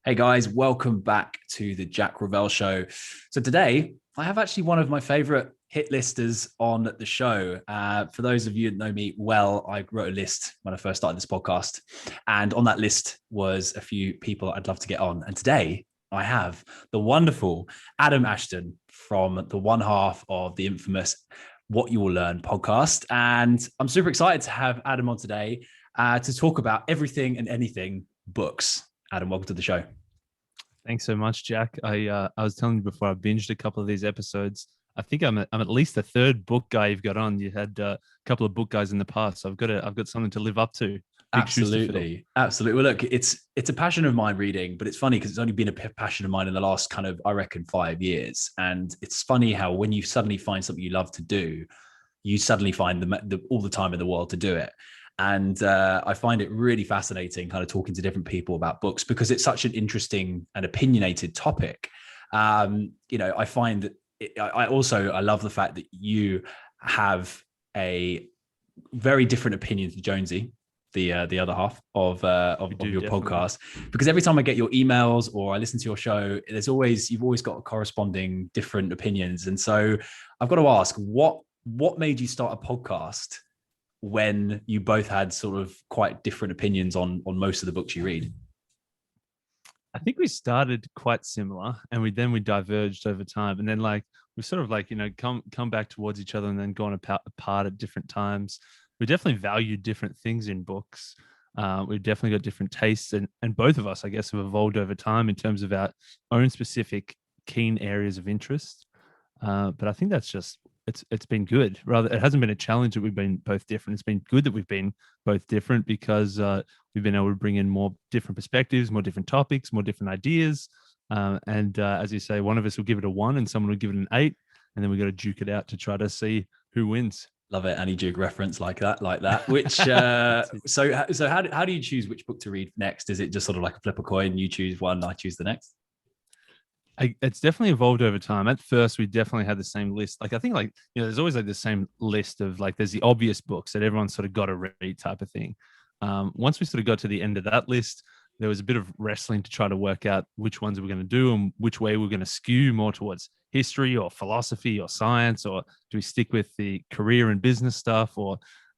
Hey guys, welcome back to the Jack Revell Show. So today I have actually one of my favorite hit listers on the show. For those of you that know me well, I wrote a list when I first started this podcast, and on that list was a few people I'd love to get on. And today I have the wonderful Adam Ashton from the one half of the infamous What You Will Learn podcast. And I'm super excited to have Adam on today to talk about everything and anything books. Adam, welcome to the show. Thanks so much, Jack. I was telling you before I binged a couple of these episodes. I think I'm at least the third book guy you've got on. You had a couple of book guys in the past, so I've got something to live up to. Big absolutely. Well, look, it's a passion of mine reading, but it's funny because it's only been a passion of mine in the last kind of, I reckon, 5 years. And it's funny how when you suddenly find something you love to do, you suddenly find all the time in the world to do it. And I find it really fascinating kind of talking to different people about books because it's such an interesting and opinionated topic. I find that I love the fact that you have a very different opinion to Jonesy, the other half of your podcast, because every time I get your emails or I listen to your show, you've always got corresponding different opinions. And so I've got to ask, what made you start a podcast when you both had sort of quite different opinions on most of the books you read? I think we started quite similar and we diverged over time. And then we sort of come back towards each other and then gone apart at different times. We definitely valued different things in books. We've definitely got different tastes and both of us, I guess, have evolved over time in terms of our own specific keen areas of interest. But I think that's just, it's been good. Rather, it hasn't been a challenge that we've been both different. It's been good that we've been both different because we've been able to bring in more different perspectives, more different topics, more different ideas. And as you say, one of us will give it a 1 and someone will give it an 8. And then we got to duke it out to try to see who wins. Love it. Any Duke reference like that. Which, so how do you choose which book to read next? Is it just sort of like a flip a coin? You choose one, I choose the next? It's definitely evolved over time. At first, we definitely had the same list. I think there's always the same list of there's the obvious books that everyone's sort of got to read type of thing. Once we sort of got to the end of that list, there was a bit of wrestling to try to work out which ones we're going to do and which way we're going to skew more towards history or philosophy or science, or do we stick with the career and business stuff?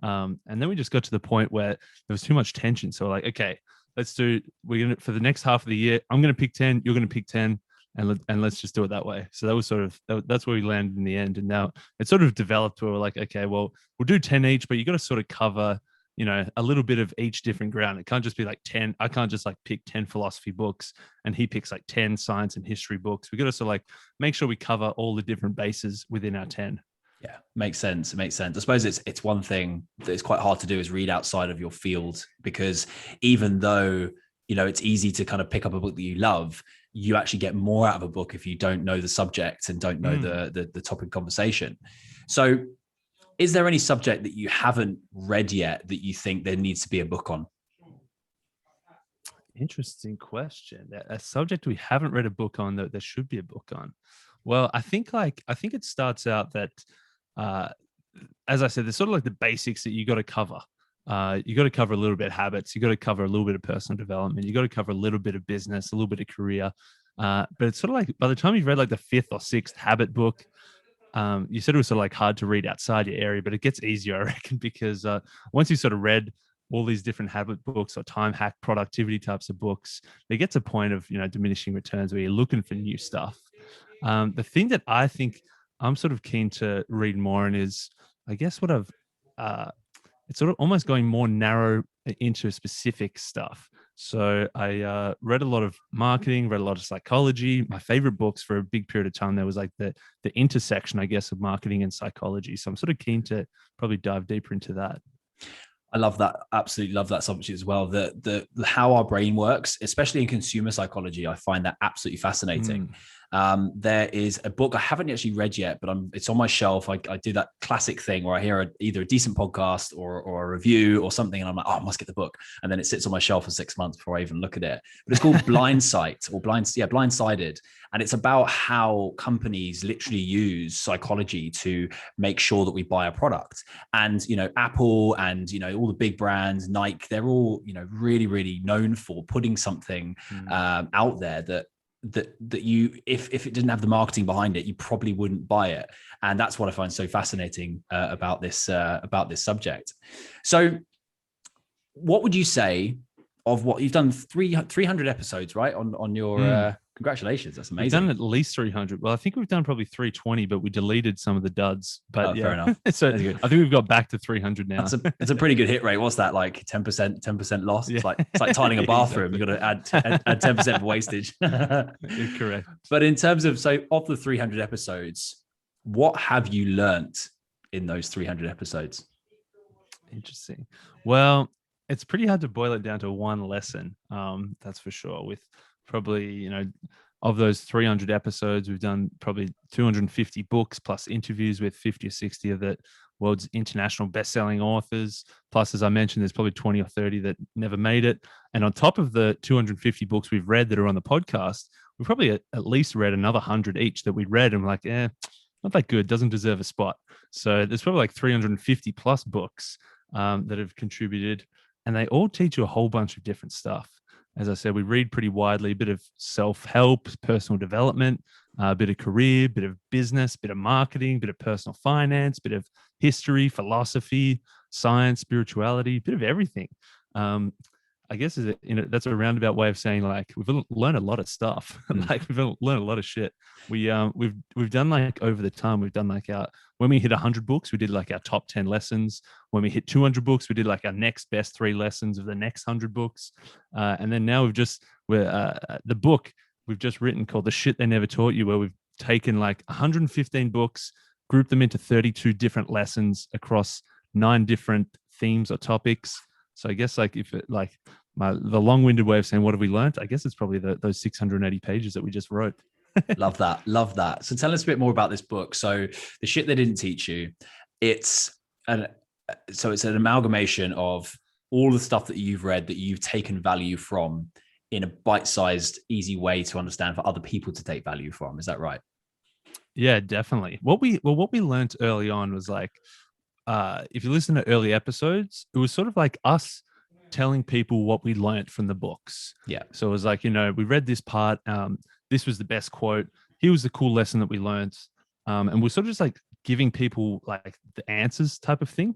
And then we just got to the point where there was too much tension. So okay, for the next half of the year, I'm going to pick 10, you're going to pick 10. And let's just do it that way. So that was that's where we landed in the end. And now it sort of developed where we're like, okay, well, we'll do 10 each, but you got to sort of cover, a little bit of each different ground. It can't just be 10. I can't just pick 10 philosophy books and he picks 10 science and history books. We got to sort of make sure we cover all the different bases within our 10. Yeah, makes sense. It makes sense. I suppose it's one thing that is quite hard to do is read outside of your field, because even though, it's easy to kind of pick up a book that you love, you actually get more out of a book if you don't know the subject and don't know the topic conversation. So is there any subject that you haven't read yet that you think there needs to be a book on? Interesting question. A subject we haven't read a book on that there should be a book on. Well, I think it starts out that, as I said, there's sort of the basics that you got to cover. You got to cover a little bit of habits. You got to cover a little bit of personal development. You got to cover a little bit of business, a little bit of career. But it's sort of by the time you've read the 5th or 6th habit book, you said it was sort of hard to read outside your area, but it gets easier, I reckon, because once you sort of read all these different habit books or time hack productivity types of books, they get to a point of, diminishing returns where you're looking for new stuff. The thing that I think I'm sort of keen to read more in is, I guess what it's sort of almost going more narrow into specific stuff. So I read a lot of marketing, read a lot of psychology. My favorite books for a big period of time, there was the intersection, I guess, of marketing and psychology. So I'm sort of keen to probably dive deeper into that. I love that. Absolutely love that subject as well. The how our brain works, especially in consumer psychology, I find that absolutely fascinating. There is a book I haven't actually read yet, but it's on my shelf. I do that classic thing where I hear either a decent podcast or a review or something, and I'm like, oh, I must get the book. And then it sits on my shelf for 6 months before I even look at it. But it's called Blindsided. And it's about how companies literally use psychology to make sure that we buy a product. And, Apple and, all the big brands, Nike, they're all, really, really known for putting something out there that you, if it didn't have the marketing behind it, you probably wouldn't buy it. And that's what I find so fascinating about this subject. So what would you say of what you've done? 300 episodes, right? On your congratulations. That's amazing. We've done at least 300. Well, I think we've done probably 320, but we deleted some of the duds. But fair enough. So I think we've got back to 300 now. It's a pretty good hit rate. What's that, like 10% loss? Yeah. It's like tiling a bathroom. You've got to add 10% for wastage. Correct. But in terms of the 300 episodes, what have you learnt in those 300 episodes? Interesting. Well, it's pretty hard to boil it down to one lesson. That's for sure. With probably, of those 300 episodes, we've done probably 250 books plus interviews with 50 or 60 of the world's international best-selling authors. Plus, as I mentioned, there's probably 20 or 30 that never made it. And on top of the 250 books we've read that are on the podcast, we've probably at least read another 100 each that we'd read and we're like, not that good, doesn't deserve a spot. So there's probably like 350 plus books that have contributed, and they all teach you a whole bunch of different stuff. As I said, we read pretty widely, a bit of self-help, personal development, a bit of career, bit of business, bit of marketing, bit of personal finance, bit of history, philosophy, science, spirituality, bit of everything. I guess that's a roundabout way of saying like we've learned a lot of stuff. Like we've learned a lot of shit. We've done like over the time we've done like when we hit 100 books we did like our top 10 lessons. When we hit 200 books we did like our next best 3 lessons of the next 100 books. And then now the book we've just written called The Shit They Never Taught You, where we've taken like 115 books, grouped them into 32 different lessons across 9 different themes or topics. So I guess like the long-winded way of saying what have we learned, I guess it's probably those 680 pages that we just wrote. Love that. So tell us a bit more about this book. So The Shit They Didn't Teach You, it's an amalgamation of all the stuff that you've read that you've taken value from in a bite-sized, easy way to understand for other people to take value from. Is that right? Yeah, definitely. What we learned early on was like, if you listen to early episodes, it was sort of like us telling people what we learned from the books. Yeah. So it was like, we read this part. This was the best quote. Here was the cool lesson that we learned. And we're sort of just like giving people like the answers type of thing.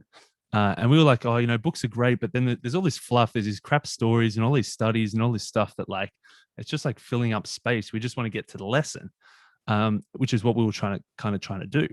And we were like, oh, books are great, but then there's all this fluff. There's these crap stories and all these studies and all this stuff that like, it's just like filling up space. We just want to get to the lesson, which is what we were trying to do.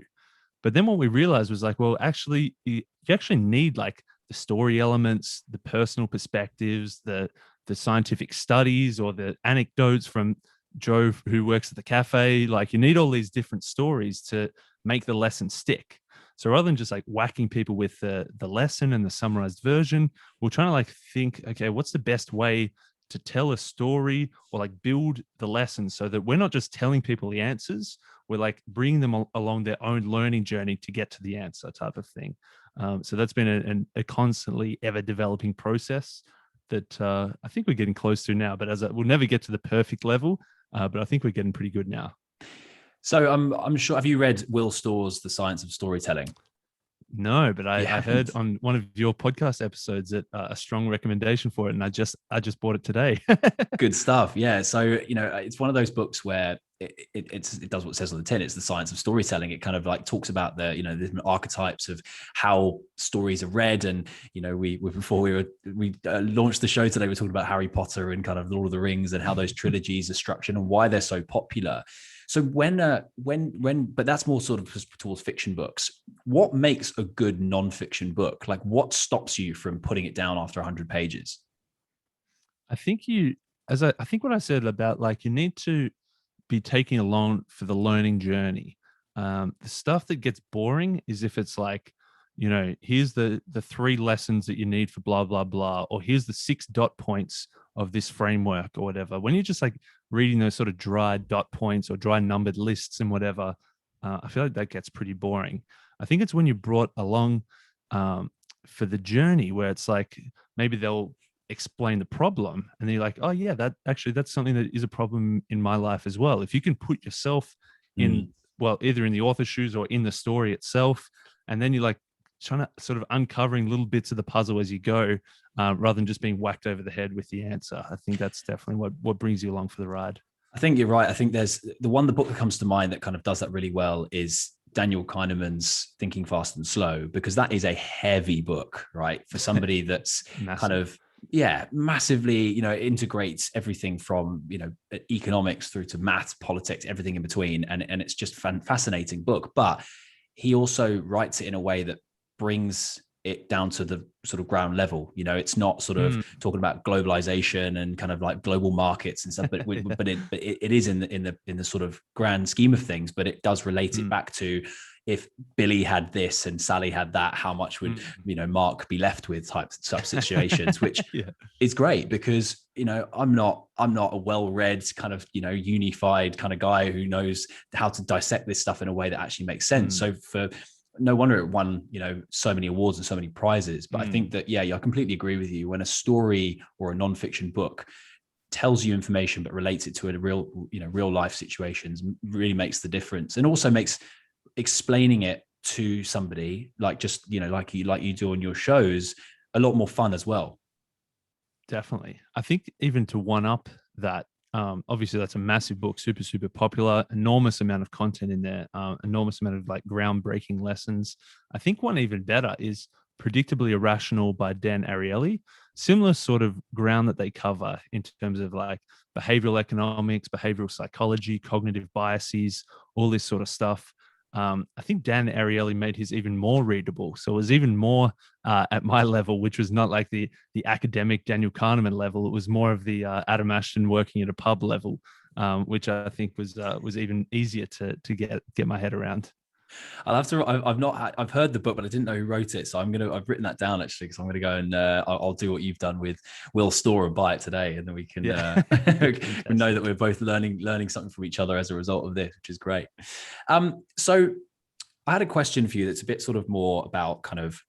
But then what we realized was like, well, actually, you actually need like the story elements, the personal perspectives, the scientific studies, or the anecdotes from Joe who works at the cafe. Like you need all these different stories to make the lesson stick. So rather than just like whacking people with the lesson and the summarized version, we're trying to like think, okay, what's the best way to tell a story or like build the lesson so that we're not just telling people the answers, we're like bringing them along their own learning journey to get to the answer type of thing. So that's been a constantly ever developing process that I think we're getting close to now, but we'll never get to the perfect level, but I think we're getting pretty good now. So I'm sure, have you read Will Storr's The Science of Storytelling? No, but I heard on one of your podcast episodes that a strong recommendation for it, and I just bought it today. Good stuff. Yeah. So it's one of those books where it does what it says on the tin. It's the science of storytelling. It kind of like talks about the different archetypes of how stories are read, and before we launched the show today, we're talking about Harry Potter and kind of Lord of the Rings and how those trilogies are structured and why they're so popular. So but that's more sort of towards fiction books. What makes a good non-fiction book? Like what stops you from putting it down after 100 pages? I think I think what I said about like, you need to be taking along for the learning journey. The stuff that gets boring is if it's like, here's the 3 lessons that you need for blah blah blah, or here's the 6 dot points of this framework or whatever. When you're just like reading those sort of dry dot points or dry numbered lists and whatever, I feel like that gets pretty boring. I think it's when you're brought along for the journey where it's like maybe they'll explain the problem and then you're like, oh yeah, that's something that is a problem in my life as well. If you can put yourself in, well, either in the author's shoes or in the story itself, and then you're like trying to sort of uncovering little bits of the puzzle as you go, rather than just being whacked over the head with the answer. I think that's definitely what brings you along for the ride. I think you're right. I think there's the book that comes to mind that kind of does that really well is Daniel Kahneman's Thinking Fast and Slow, because that is a heavy book, right? For somebody that's kind of, massively, it integrates everything from, economics through to maths, politics, everything in between. And it's just fascinating book. But he also writes it in a way that brings it down to the sort of ground level. It's not sort of talking about globalization and kind of like global markets and stuff, but it is in the sort of grand scheme of things, but it does relate it back to, if Billy had this and Sally had that, how much would, Mark be left with type situations, which is great because, I'm not a well-read kind of, unified kind of guy who knows how to dissect this stuff in a way that actually makes sense. So no wonder it won, so many awards and so many prizes. But I think that, I completely agree with you. When a story or a nonfiction book tells you information, but relates it to a real life situations, really makes the difference, and also makes explaining it to somebody like just, like you do on your shows, a lot more fun as well. Definitely. I think even to one up that, obviously that's a massive book, super, super popular, enormous amount of content in there, enormous amount of like groundbreaking lessons. I think one even better is Predictably Irrational by Dan Ariely. Similar sort of ground that they cover in terms of like behavioral economics, behavioral psychology, cognitive biases, all this sort of stuff. I think Dan Ariely made his even more readable. So it was even more at my level, which was not like the academic Daniel Kahneman level. It was more of the Adam Ashton working at a pub level, which I think was even easier to get my head around. I'll have to. I've heard the book, but I didn't know who wrote it. So I've written that down actually, because I'm gonna go and I'll do what you've done with Will Store and buy it today, and then we can we know that we're both learning something from each other as a result of this, which is great. So I had a question for you that's a bit sort of more about kind of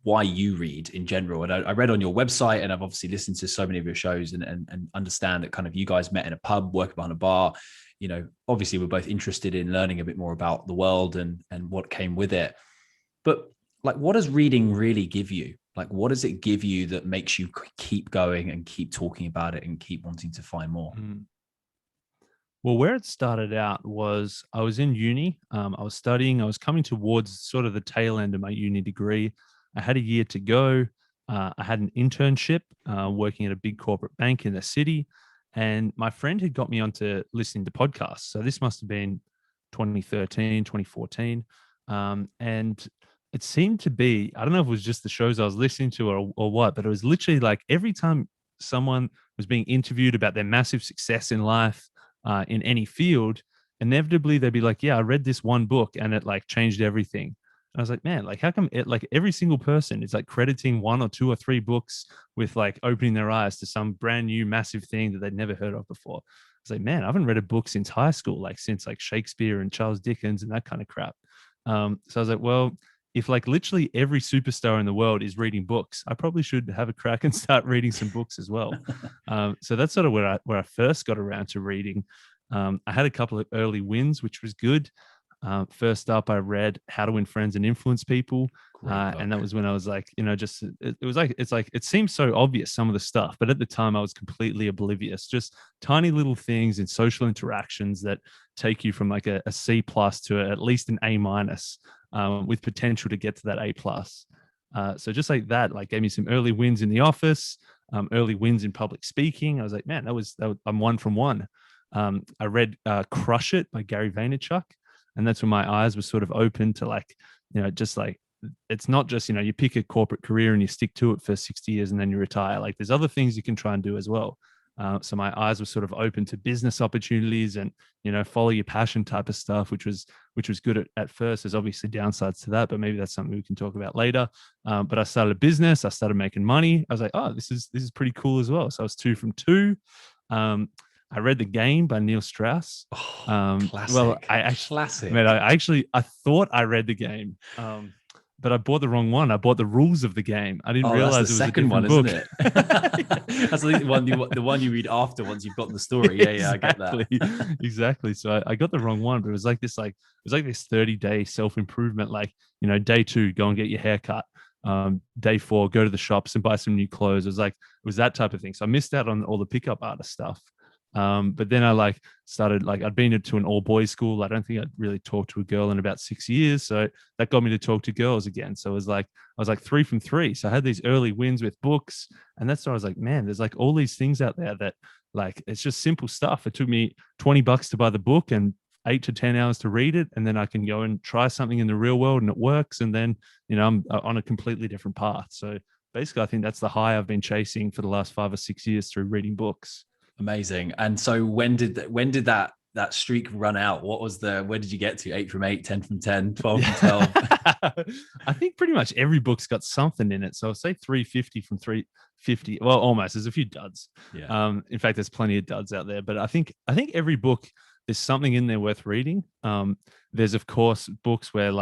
why you read in general. And I read on your website, and I've obviously listened to so many of your shows and understand that kind of you guys met in a pub, working behind a bar. Obviously we're both interested in learning a bit more about the world and what came with it. But like, what does reading really give you? Like, what does it give you that makes you keep going and keep talking about it and keep wanting to find more? Well, where it started out was I was in uni. I was studying. I was coming towards sort of the tail end of my uni degree. I had a year to go. I had an internship working at a big corporate bank in the city. And my friend had got me onto listening to podcasts. So this must have been 2013, 2014. And it seemed to be, I don't know if it was just the shows I was listening to or what, but it was literally like every time someone was being interviewed about their massive success in life, in any field, inevitably they'd be like, yeah, I read this one book and it like changed everything. I was like, man, like how come it, like every single person is like crediting 1 or 2 or 3 books with like opening their eyes to some brand new massive thing that they'd never heard of before. I was like, man, I haven't read a book since high school, like since like Shakespeare and Charles Dickens and that kind of crap. So I was like, well, if like literally every superstar in the world is reading books, I probably should have a crack and start reading some books as well. So that's sort of where I first got around to reading. I had a couple of early wins, which was good. First up, I read How to Win Friends and Influence People. And that was when I was like, it seems so obvious, some of the stuff, but at the time I was completely oblivious, just tiny little things in social interactions that take you from like a C plus to at least an A minus, with potential to get to that A plus. So just like that, like gave me some early wins in the office, early wins in public speaking. I was like, man, I'm 1 from 1. I read Crush It by Gary Vaynerchuk. And that's when my eyes were sort of open to like, just like, it's not just, you pick a corporate career and you stick to it for 60 years and then you retire. Like there's other things you can try and do as well. So my eyes were sort of open to business opportunities and, follow your passion type of stuff, which was good at first. There's obviously downsides to that, but maybe that's something we can talk about later. But I started a business. I started making money. I was like, oh, this is pretty cool as well. So I was 2 from 2. I read The Game by Neil Strauss. Classic. Well, Classic. Man, I thought I read The Game, but I bought the wrong one. I bought The Rules of the Game. I didn't realize it was a different book. Isn't it? That's the one you read after once you've gotten the story. Yeah, exactly. I get that. Exactly. So I got the wrong one, but it was like this 30-day self-improvement. Day 2, go and get your hair cut. Day 4, go to the shops and buy some new clothes. It was that type of thing. So I missed out on all the pickup artist stuff. But then I started I'd been to an all boys school. I don't think I'd really talked to a girl in about 6 years. So that got me to talk to girls again. So I was 3 from 3. So I had these early wins with books. And that's why I was like, man, there's all these things out there that it's just simple stuff. It took me $20 to buy the book and 8 to 10 hours to read it. And then I can go and try something in the real world and it works. And then, I'm on a completely different path. So basically I think that's the high I've been chasing for the last 5 or 6 years through reading books. Amazing. And so when did that streak run out? Where did you get to? 8 from 8, 10 from 10, 12 from 12? I think pretty much every book's got something in it. So I'll say 350 from 350. Well, almost. There's a few duds. Yeah. In fact, there's plenty of duds out there. But I think every book, there's something in there worth reading. There's, of course, books where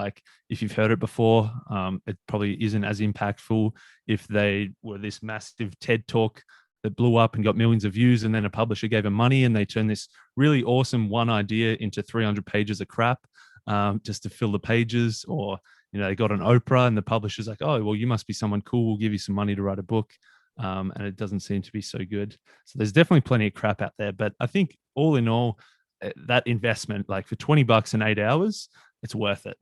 if you've heard it before, it probably isn't as impactful if they were this massive TED Talk that blew up and got millions of views, and then a publisher gave them money and they turned this really awesome one idea into 300 pages of crap just to fill the pages. Or they got an Oprah and the publisher's like, oh, well, you must be someone cool, we'll give you some money to write a book. And it doesn't seem to be so good. So there's definitely plenty of crap out there, but I think all in all, that investment, for $20 in 8 hours, it's worth it.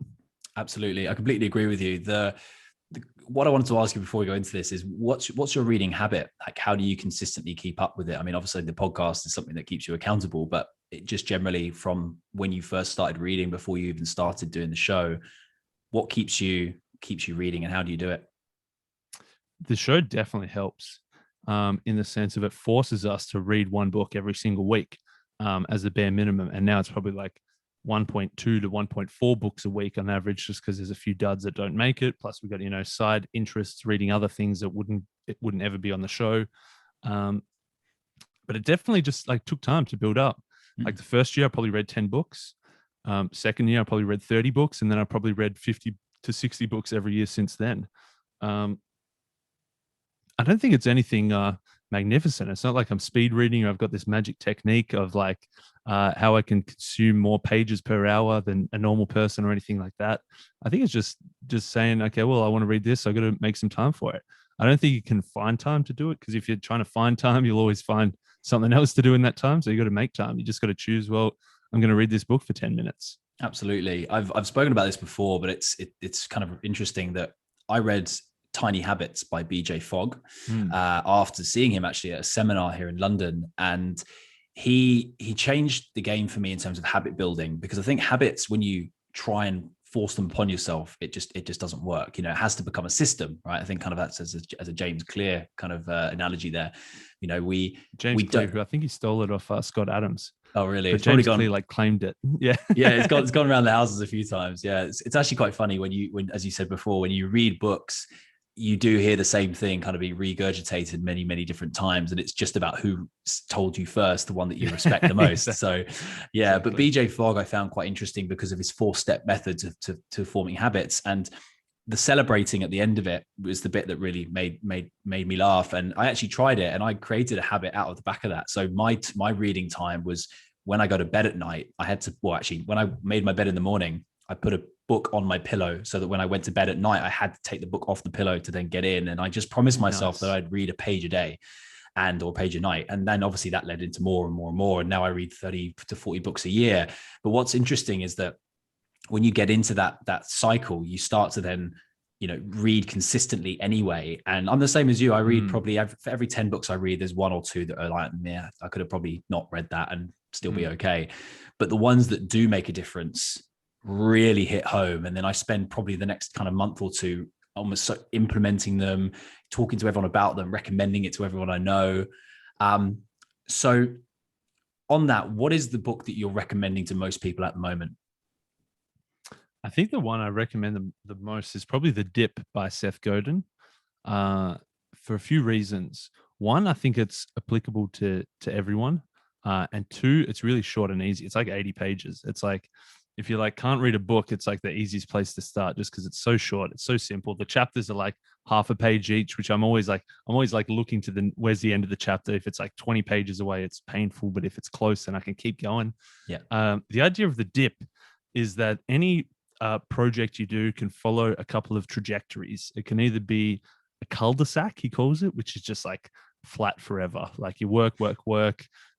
Absolutely. I completely agree with you. What I wanted to ask you before we go into this is what's your reading habit? How do you consistently keep up with it? I mean, obviously the podcast is something that keeps you accountable, but it just generally from when you first started reading before you even started doing the show, what keeps you reading and how do you do it? The show definitely helps in the sense of it forces us to read one book every single week as the bare minimum. And now it's probably 1.2 to 1.4 books a week on average, just because there's a few duds that don't make it. Plus we've got, side interests, reading other things that wouldn't ever be on the show. But it definitely just took time to build up. The first year I probably read 10 books. Second year I probably read 30 books. And then I probably read 50 to 60 books every year since then. I don't think it's anything magnificent. It's not like I'm speed reading or I've got this magic technique of how I can consume more pages per hour than a normal person or anything like that. I think it's just saying, okay, well, I want to read this, so I've got to make some time for it. I don't think you can find time to do it, because if you're trying to find time, you'll always find something else to do in that time. So you got to make time. You just got to choose, well, I'm going to read this book for 10 minutes. Absolutely. I've spoken about this before, but it's kind of interesting that I read Tiny Habits by BJ Fogg after seeing him actually at a seminar here in London. And he changed the game for me in terms of habit building, because I think habits, when you try and force them upon yourself, it just doesn't work. It has to become a system, right? I think kind of that's as a James Clear kind of analogy there. James Clear, who I think he stole it off Scott Adams. Oh, really? But James Clear claimed it. Yeah. Yeah. It's gone around the houses a few times. Yeah. It's actually quite funny when, as you said before, when you read books, you do hear the same thing kind of be regurgitated many, many different times. And it's just about who told you first, the one that you respect the most. Exactly. So yeah, exactly. But BJ Fogg I found quite interesting because of his 4-step method to forming habits. And the celebrating at the end of it was the bit that really made me laugh. And I actually tried it and I created a habit out of the back of that. So my reading time was when I go to bed at night, when I made my bed in the morning, I put a book on my pillow so that when I went to bed at night, I had to take the book off the pillow to then get in. And I just promised myself that I'd read a page a day or a page a night. And then obviously that led into more and more and more. And now I read 30 to 40 books a year. But what's interesting is that when you get into that cycle, you start to then, read consistently anyway. And I'm the same as you. I read probably for every 10 books I read, there's 1 or 2 that are like, yeah, I could have probably not read that and still be okay. But the ones that do make a difference really hit home. And then I spend probably the next kind of month or two almost implementing them, talking to everyone about them, recommending it to everyone I know. So on that, what is the book that you're recommending to most people at the moment? I think the one I recommend the most is probably The Dip by Seth Godin, for a few reasons. One, I think it's applicable to everyone, and two, it's really short and easy. It's like 80 pages. It's like if you like can't read a book, it's like the easiest place to start, just because it's so short. It's so simple. The chapters are like half a page each, which I'm always like looking to where's the end of the chapter. If it's like 20 pages away, it's painful, but if it's close, then I can keep going. Yeah. The idea of the dip is that any project you do can follow a couple of trajectories. It can either be a cul-de-sac, he calls it, which is just like flat forever. Like you work,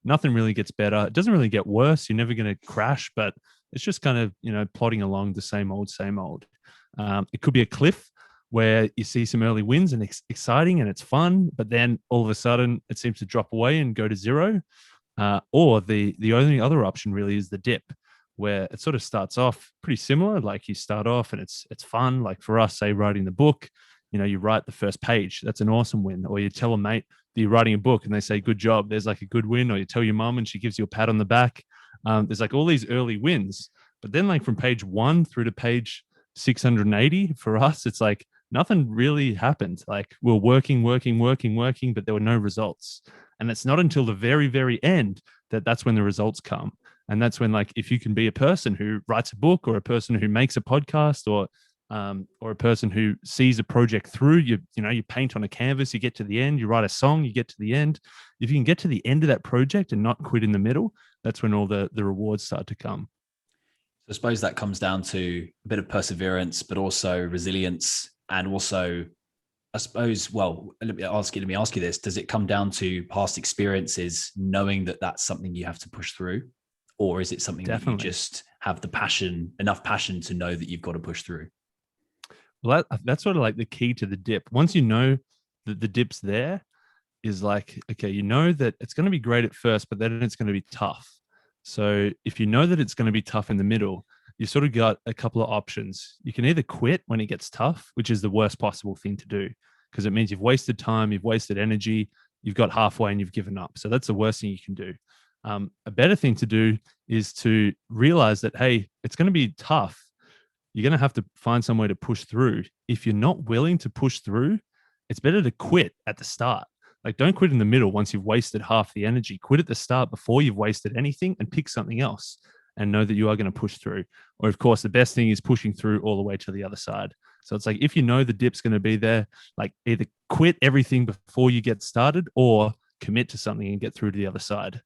nothing really gets better. It doesn't really get worse. You're never going to crash, but it's just kind of, plodding along the same old, same old. It could be a cliff where you see some early wins and it's exciting and it's fun, but then all of a sudden it seems to drop away and go to zero. Or the only other option really is the dip, where it sort of starts off pretty similar. Like you start off and it's fun. Like for us, say writing the book, you write the first page. That's an awesome win. Or you tell a mate that you're writing a book and they say, good job. There's like a good win. Or you tell your mom and she gives you a pat on the back. There's like all these early wins. But then like from page 1 through to page 680 for us, it's like nothing really happened. Like we're working, but there were no results. And it's not until the very, very end that's when the results come. And that's when, like, if you can be a person who writes a book or a person who makes a podcast or a person who sees a project through, you paint on a canvas, you get to the end, you write a song, you get to the end. If you can get to the end of that project and not quit in the middle, that's when all the rewards start to come. So I suppose that comes down to a bit of perseverance, but also resilience. And also, I suppose, well, let me ask you this. Does it come down to past experiences, knowing that that's something you have to push through? Or is it something that you just have enough passion to know that you've got to push through? Well, that's sort of like the key to the dip. Once you know that the dip's there, is like, okay, you know that it's going to be great at first, but then it's going to be tough. So if you know that it's going to be tough in the middle, you sort of got a couple of options. You can either quit when it gets tough, which is the worst possible thing to do, because it means you've wasted time, you've wasted energy, you've got halfway and you've given up. So that's the worst thing you can do. A better thing to do is to realize that, hey, it's going to be tough. You're going to have to find some way to push through. If you're not willing to push through, it's better to quit at the start. Like, don't quit in the middle once you've wasted half the energy. Quit at the start before you've wasted anything and pick something else and know that you are going to push through. Or, of course, the best thing is pushing through all the way to the other side. So it's like, if you know the dip's going to be there, like either quit everything before you get started or commit to something and get through to the other side.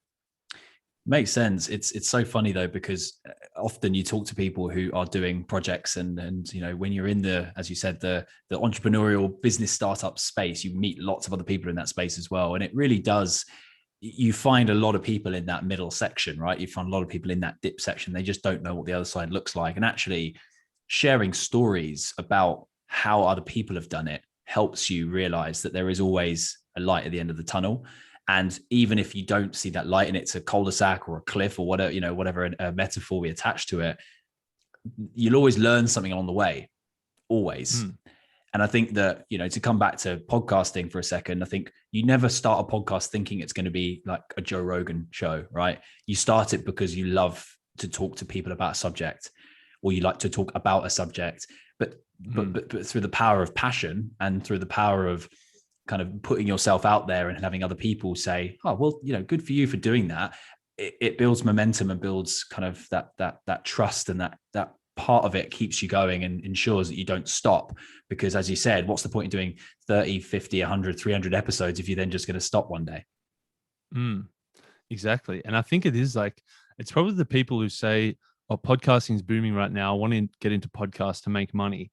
Makes sense. It's so funny though, because often you talk to people who are doing projects and when you're in as you said, the entrepreneurial business startup space, you meet lots of other people in that space as well. And it really does, you find a lot of people in that middle section, right? You find a lot of people in that dip section. They just don't know what the other side looks like. And actually sharing stories about how other people have done it helps you realize that there is always a light at the end of the tunnel. And even if you don't see that light and it's a cul-de-sac or a cliff or whatever, whatever a metaphor we attach to it, you'll always learn something along the way, always. And I think that, to come back to podcasting for a second, I think you never start a podcast thinking it's going to be like a Joe Rogan show, right? You start it because you love to talk to people about a subject, or you like to talk about a subject, but through the power of passion and through the power of kind of putting yourself out there and having other people say, oh, well, good for you for doing that. It builds momentum and builds kind of that trust, and that part of it keeps you going and ensures that you don't stop. Because as you said, what's the point of doing 30, 50, 100, 300 episodes if you're then just going to stop one day? Exactly. And I think it is like, it's probably the people who say, oh, podcasting is booming right now, I want to get into podcasts to make money.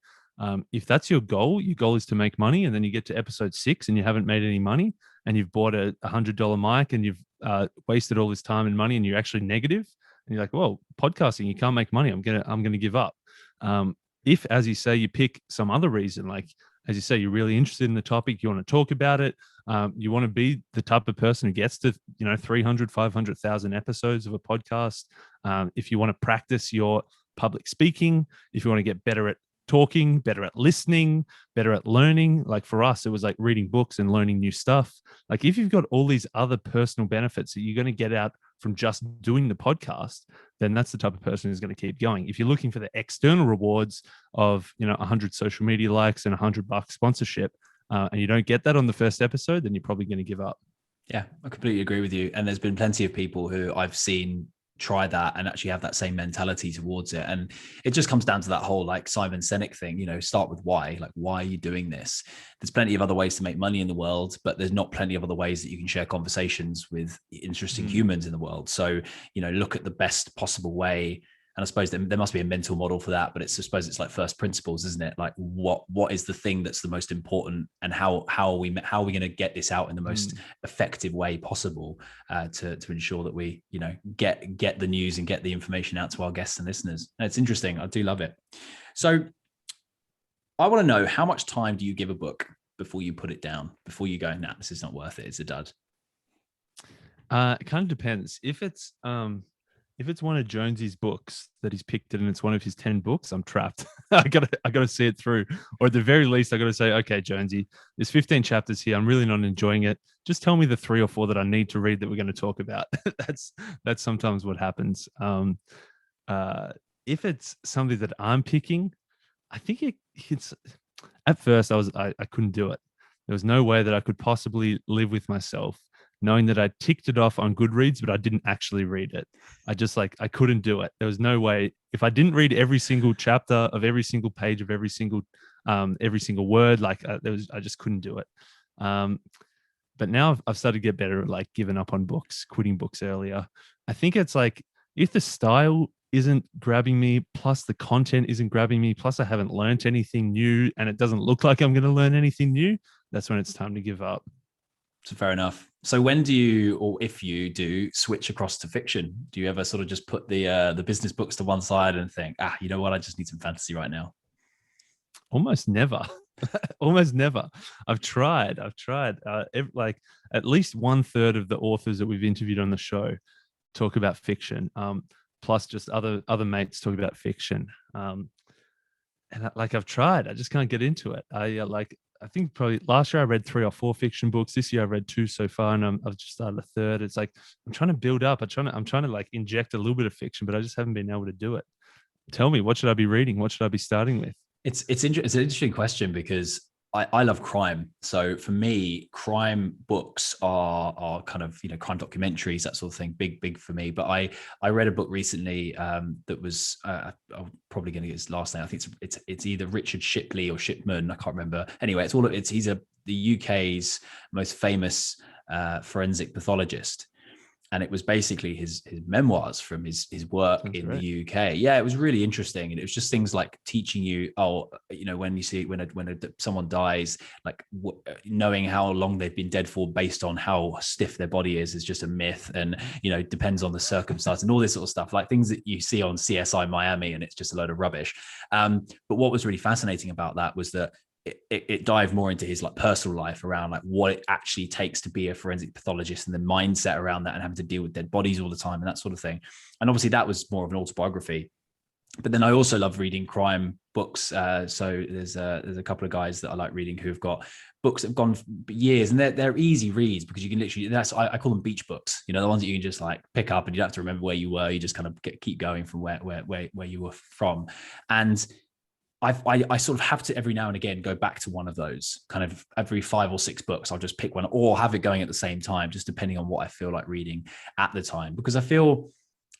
If that's your goal is to make money, and then you get to episode 6 and you haven't made any money, and you've bought a $100 mic and you've wasted all this time and money, and you're actually negative, and you're like, well, podcasting, you can't make money, I'm gonna give up. If, as you say, you pick some other reason, like as you say, you're really interested in the topic, you want to talk about it, you want to be the type of person who gets to 300, 500,000 episodes of a podcast, if you want to practice your public speaking, if you want to get better at talking, better at listening, better at learning. Like for us, it was like reading books and learning new stuff. Like if you've got all these other personal benefits that you're going to get out from just doing the podcast, then that's the type of person who's going to keep going. If you're looking for the external rewards of, 100 social media likes and $100 sponsorship, and you don't get that on the first episode, then you're probably going to give up. Yeah, I completely agree with you. And there's been plenty of people who I've seen try that and actually have that same mentality towards it. And it just comes down to that whole like Simon Sinek thing, start with why. Like, why are you doing this? There's plenty of other ways to make money in the world, but there's not plenty of other ways that you can share conversations with interesting humans in the world. So, look at the best possible way. And I suppose there must be a mental model for that, but I suppose it's like first principles, isn't it? Like what is the thing that's the most important, and how are we going to get this out in the most effective way possible to ensure that we get the news and get the information out to our guests and listeners. And it's interesting. I do love it. So I want to know, how much time do you give a book before you put it down? Before you go, nah, this is not worth it. It's a dud. It kind of depends. If it's one of Jonesy's books that he's picked it and it's one of his 10 books, I'm trapped. I gotta see it through. Or at the very least, I gotta say, okay, Jonesy, there's 15 chapters here. I'm really not enjoying it. Just tell me the 3 or 4 that I need to read that we're going to talk about. That's sometimes what happens. If it's something that I'm picking, I think it's at first I couldn't do it. There was no way that I could possibly live with myself knowing that I ticked it off on Goodreads, but I didn't actually read it. I couldn't do it. There was no way. If I didn't read every single chapter of every single page of every single word, I just couldn't do it. But now I've started to get better at like giving up on books, quitting books earlier. I think it's like, if the style isn't grabbing me, plus the content isn't grabbing me, plus I haven't learned anything new and it doesn't look like I'm going to learn anything new, that's when it's time to give up. So fair enough. So when do you, or if you do, switch across to fiction? Do you ever sort of just put the business books to one side and think, you know what, I just need some fantasy right now? Almost never. Almost never. I've tried. Like at least 1/3 of the authors that we've interviewed on the show talk about fiction. Plus just other mates talk about fiction. And I've tried. I just can't get into it. I think probably last year I read 3 or 4 fiction books. This year I've read 2 so far, and I've just started a third. It's like I'm trying to build up. I'm trying to like inject a little bit of fiction, but I just haven't been able to do it. Tell me, what should I be reading? What should I be starting with? It's an interesting question, because I love crime. So for me, crime books are kind of, crime documentaries, that sort of thing, big for me. But I read a book recently that was, I'm probably going to get his last name. I think it's either Richard Shipley or Shipman. I can't remember. Anyway, he's the UK's most famous forensic pathologist. And it was basically his memoirs from his work in the UK. Yeah, it was really interesting. And it was just things like teaching you, when you see when someone dies, like knowing how long they've been dead for based on how stiff their body is just a myth. And, depends on the circumstance and all this sort of stuff, like things that you see on CSI Miami, and it's just a load of rubbish. But what was really fascinating about that was that it dived more into his like personal life around like what it actually takes to be a forensic pathologist, and the mindset around that, and having to deal with dead bodies all the time and that sort of thing. And obviously that was more of an autobiography. But then I also love reading crime books. So there's a couple of guys that I like reading who have got books that have gone years, and they're easy reads, because you can literally, I call them beach books, the ones that you can just like pick up and you don't have to remember where you were. You just kind of keep going from where you were from. And I sort of have to every now and again go back to one of those. Kind of every 5 or 6 books, I'll just pick one, or have it going at the same time, just depending on what I feel like reading at the time. Because I feel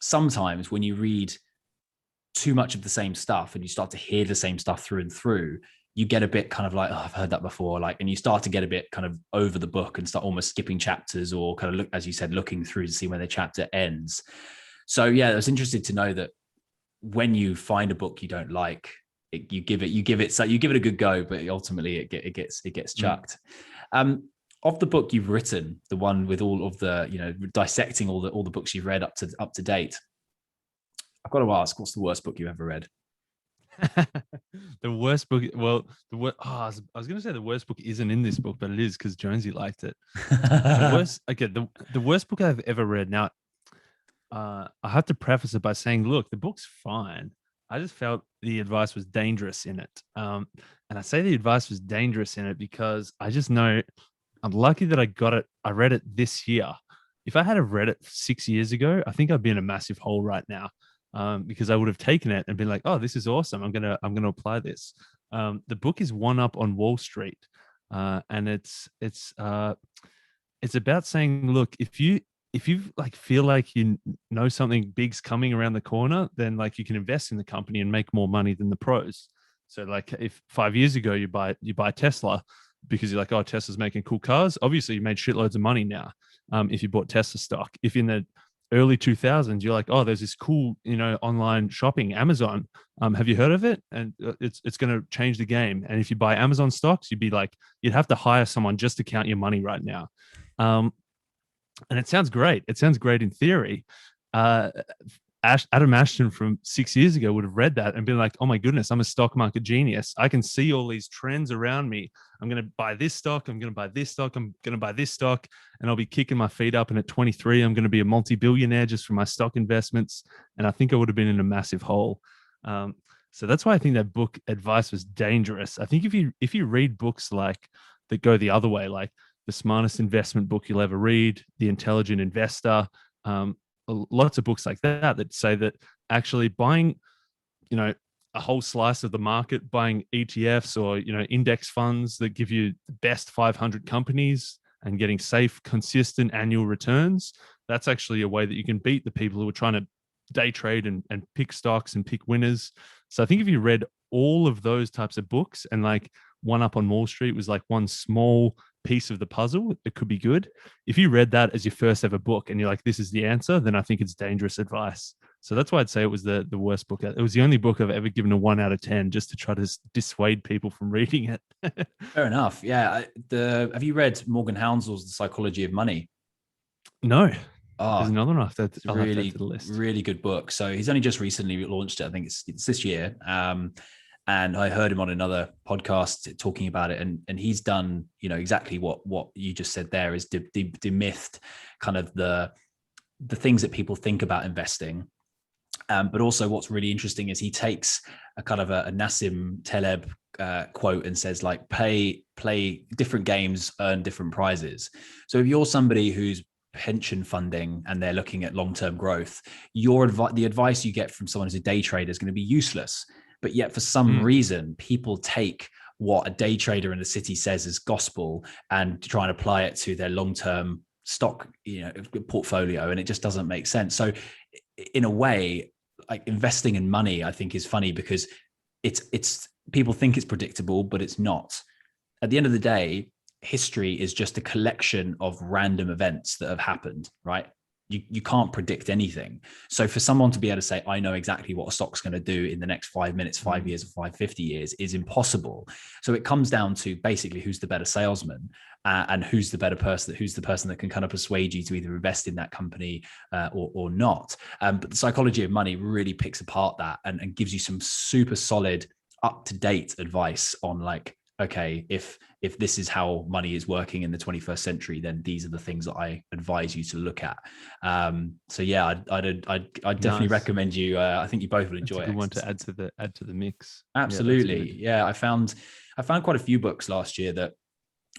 sometimes when you read too much of the same stuff and you start to hear the same stuff through and through, you get a bit kind of like, I've heard that before, and you start to get a bit kind of over the book and start almost skipping chapters, or kind of look, as you said, looking through to see when the chapter ends. So yeah, I was interested to know that when you find a book you don't like, you give it a good go, but ultimately it gets chucked. Of the book you've written, the one with all of the dissecting all the books you've read up to date, I've got to ask, what's the worst book you've ever read? The worst book, I was going to say the worst book isn't in this book, but it is, because Jonesy liked it. The worst book I've ever read. Now, I have to preface it by saying, look, the book's fine, I just felt the advice was dangerous in it. And I say the advice was dangerous in it because I just know I'm lucky that I got it. I read it this year. If I had have read it 6 years ago, I think I'd be in a massive hole right now, because I would have taken it and been like, "Oh, this is awesome. I'm gonna apply this." The book is One Up on Wall Street, and it's about saying, look, if you like feel like you know something big's coming around the corner, then like you can invest in the company and make more money than the pros. So like if 5 years ago you buy Tesla because you're like, oh, Tesla's making cool cars, obviously you made shitloads of money now. If you bought Tesla stock. If in the early 2000s you're like, oh, there's this cool, online shopping, Amazon, have you heard of it? And it's going to change the game. And if you buy Amazon stocks, you'd have to hire someone just to count your money right now. And it sounds great. It sounds great in theory. Uh, Adam Ashton from 6 years ago would have read that and been like, oh my goodness, I'm a stock market genius. I can see all these trends around me. I'm going to buy this stock. I'm going to buy this stock. I'm going to buy this stock. And I'll be kicking my feet up. And at 23, I'm going to be a multi-billionaire just from my stock investments. And I think I would have been in a massive hole. So that's why I think that book advice was dangerous. I think if you read books like that go the other way, like The Smartest Investment Book You'll Ever Read, The Intelligent Investor, lots of books like that say that actually buying, a whole slice of the market, buying ETFs or, index funds that give you the best 500 companies and getting safe, consistent annual returns, that's actually a way that you can beat the people who are trying to day trade and pick stocks and pick winners. So I think if you read all of those types of books and like One Up on Wall Street was like one small piece of the puzzle, it could be good. If you read that as your first ever book and you're like, this is the answer, then I think it's dangerous advice. So that's why I'd say it was the worst book. It was the only book I've ever given a 1 out of 10 just to try to dissuade people from reading it. Fair enough. Yeah. Have you read Morgan Housel's The Psychology of Money? No. Oh, there's another one. I'll have really, to the list. Really good book. So he's only just recently launched it. I think it's this year. And I heard him on another podcast talking about it, and he's done, exactly what you just said there, is demythed kind of the things that people think about investing. But also what's really interesting is he takes a kind of a Nassim Taleb quote and says, like, play different games, earn different prizes. So if you're somebody who's pension funding and they're looking at long-term growth, the advice you get from someone who's a day trader is going to be useless. But yet for some reason, people take what a day trader in the city says as gospel and try and apply it to their long-term stock, portfolio. And it just doesn't make sense. So in a way, like, investing in money, I think, is funny because it's people think it's predictable, but it's not. At the end of the day, history is just a collection of random events that have happened, right? You can't predict anything. So for someone to be able to say, I know exactly what a stock's going to do in the next 5 minutes, 5 years, or 50 years is impossible. So it comes down to basically who's the better salesman, and who's the better person, who's the person that can kind of persuade you to either invest in that company or not. But the Psychology of Money really picks apart that and gives you some super solid, up-to-date advice on, like, okay, if this is how money is working in the 21st century, then these are the things that I advise you to look at. So yeah, I'd definitely recommend you. I think you both will enjoy it. That's a good one to add to the mix. Absolutely, yeah. I found quite a few books last year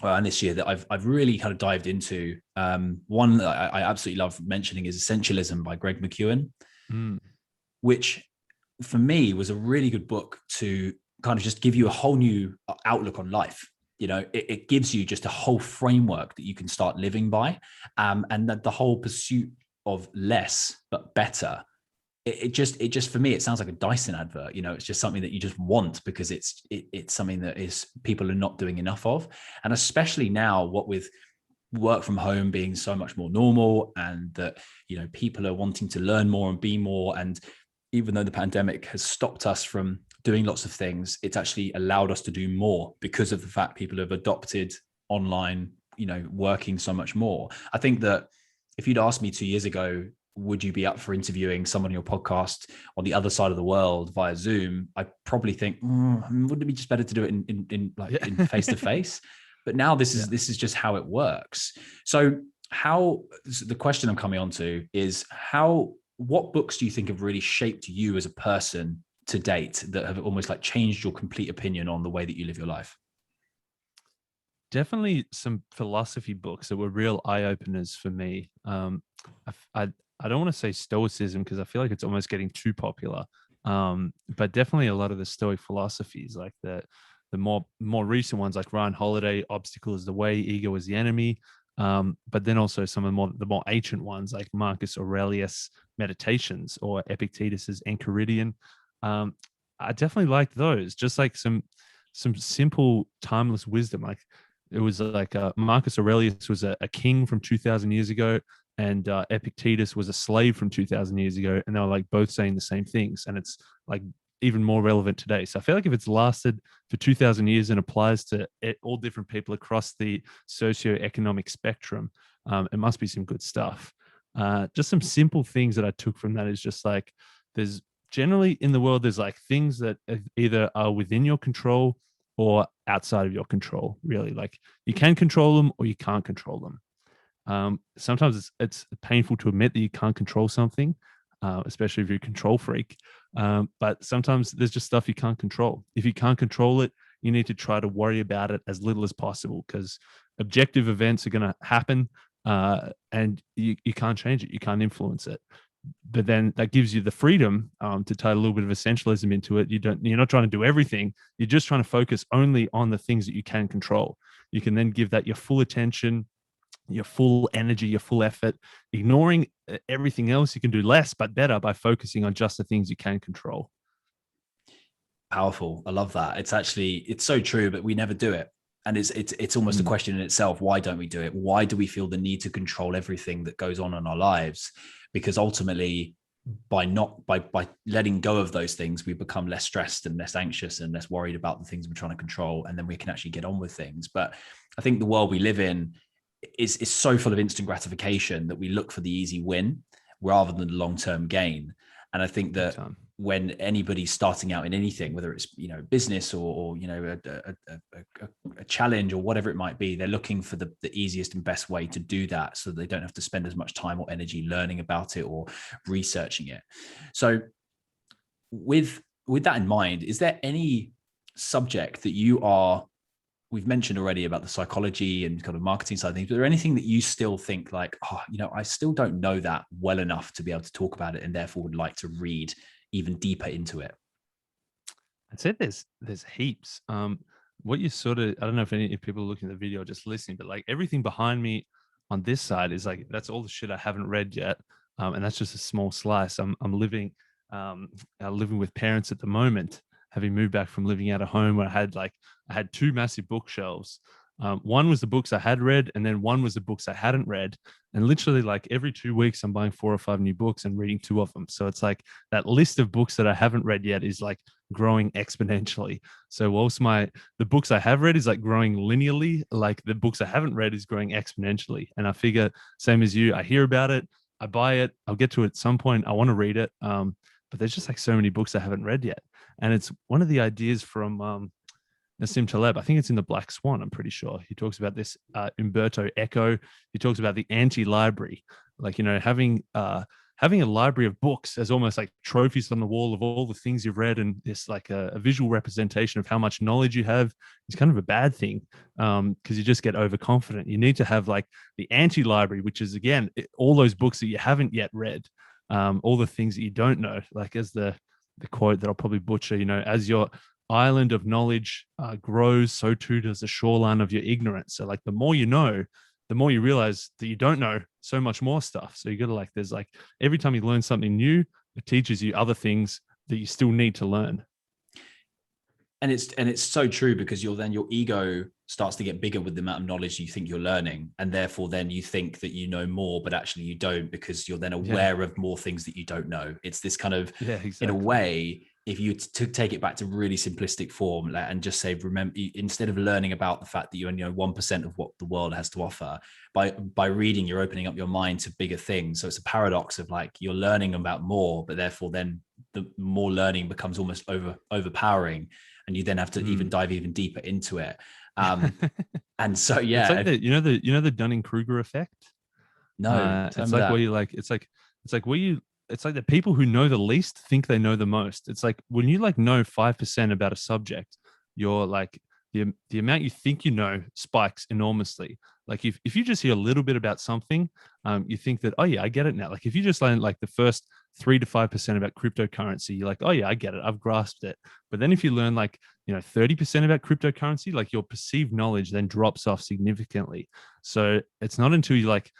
and this year that I've really kind of dived into. One that I absolutely love mentioning is Essentialism by Greg McKeown, which for me was a really good book to kind of just give you a whole new outlook on life. It gives you just a whole framework that you can start living by, and that the whole pursuit of less but better. It just for me, it sounds like a Dyson advert. It's just something that you just want because it's something that is people are not doing enough of, and especially now, what with work from home being so much more normal, and that people are wanting to learn more and be more. And even though the pandemic has stopped us from doing lots of things, it's actually allowed us to do more because of the fact people have adopted online, working so much more. I think that if you'd asked me 2 years ago, would you be up for interviewing someone on your podcast on the other side of the world via Zoom, I probably think, wouldn't it be just better to do it in face to face? But now this is just how it works. So the question I'm coming on to is what books do you think have really shaped you as a person to date that have almost like changed your complete opinion on the way that you live your life? Definitely some philosophy books that were real eye openers for me. I don't want to say Stoicism because I feel like it's almost getting too popular. But definitely a lot of the Stoic philosophies, like the more recent ones, like Ryan Holiday, "Obstacle is the way, ego is the enemy." But then also some of the more ancient ones, like Marcus Aurelius' Meditations or Epictetus's Enchiridion. Um, I definitely like those. Just like some simple, timeless wisdom. Like it was like Marcus Aurelius was a king from 2,000 years ago, and Epictetus was a slave from 2,000 years ago, and they were like both saying the same things, and it's like even more relevant today. So I feel like if it's lasted for 2,000 years and applies to all different people across the socioeconomic spectrum, it must be some good stuff. Just some simple things that I took from that is just like there's generally in the world there's like things that either are within your control or outside of your control. Really, like you can control them or you can't control them. Sometimes it's painful to admit that you can't control something, especially if you're a control freak. But sometimes there's just stuff you can't control. If you can't control it, you need to try to worry about it as little as possible because objective events are going to happen, and you can't change it. You can't influence it. But then that gives you the freedom to tie a little bit of essentialism into it. You're not trying to do everything. You're just trying to focus only on the things that you can control. You can then give that your full attention, your full energy, your full effort, ignoring everything else. You can do less but better by focusing on just the things you can control. Powerful. I love that. It's so true, but we never do it. And it's almost a question in itself. Why don't we do it? Why do we feel the need to control everything that goes on in our lives? Because ultimately, by letting go of those things, we become less stressed and less anxious and less worried about the things we're trying to control, and then we can actually get on with things. But I think the world we live in is so full of instant gratification that we look for the easy win rather than the long-term gain. And I think that when anybody's starting out in anything, whether it's business or a challenge or whatever it might be, they're looking for the easiest and best way to do that, so they don't have to spend as much time or energy learning about it or researching it. So, with that in mind, is there any subject that we've mentioned already about the psychology and kind of marketing side of things, but is there anything that you still think like, I still don't know that well enough to be able to talk about it, and therefore would like to read even deeper into it? I'd say there's heaps. What you sort of, I don't know if people are looking at the video or just listening, but like everything behind me on this side is like that's all the shit I haven't read yet, and that's just a small slice. I'm living with parents at the moment, having moved back from living out of home where I had two massive bookshelves. One was the books I had read, and then one was the books I hadn't read. And literally, like every 2 weeks, I'm buying 4 or 5 new books and reading 2 of them. So it's like that list of books that I haven't read yet is like growing exponentially. So whilst the books I have read is like growing linearly, like the books I haven't read is growing exponentially. And I figure, same as you, I hear about it, I buy it, I'll get to it at some point, I want to read it. But there's just like so many books I haven't read yet. And it's one of the ideas from Nassim Taleb. I think it's in The Black Swan, I'm pretty sure. He talks about this Umberto Eco. He talks about the anti-library, like, having a library of books as almost like trophies on the wall of all the things you've read, and this like a visual representation of how much knowledge you have is kind of a bad thing, because you just get overconfident. You need to have like the anti-library, which is, again, all those books that you haven't yet read, all the things that you don't know, like as the quote that I'll probably butcher, as your island of knowledge grows, so too does the shoreline of your ignorance. So like the more you know, the more you realize that you don't know so much more stuff. So you got to like, there's like every time you learn something new, it teaches you other things that you still need to learn. And it's so true, because your ego starts to get bigger with the amount of knowledge you think you're learning, and therefore then you think that you know more, but actually you don't, because you're then aware of more things that you don't know. It's this kind of, exactly. in a way, if you take it back to really simplistic form, and just say, remember, instead of learning about the fact that you only know 1% of what the world has to offer, by reading, you're opening up your mind to bigger things. So it's a paradox of like, you're learning about more, but therefore then the more learning becomes almost overpowering, and you then have to even dive even deeper into it. And so, it's like the Dunning-Kruger effect. No, it's like where you like, it's like where you it's like the people who know the least think they know the most. It's like when you like know 5% about a subject, you're like the amount you think you know spikes enormously. Like if you just hear a little bit about something, you think that, oh yeah, I get it now. Like if you just learn like the first 3 to 5% about cryptocurrency, you're like, oh yeah, I get it, I've grasped it. But then if you learn like 30% about cryptocurrency, like your perceived knowledge then drops off significantly. So it's not until you like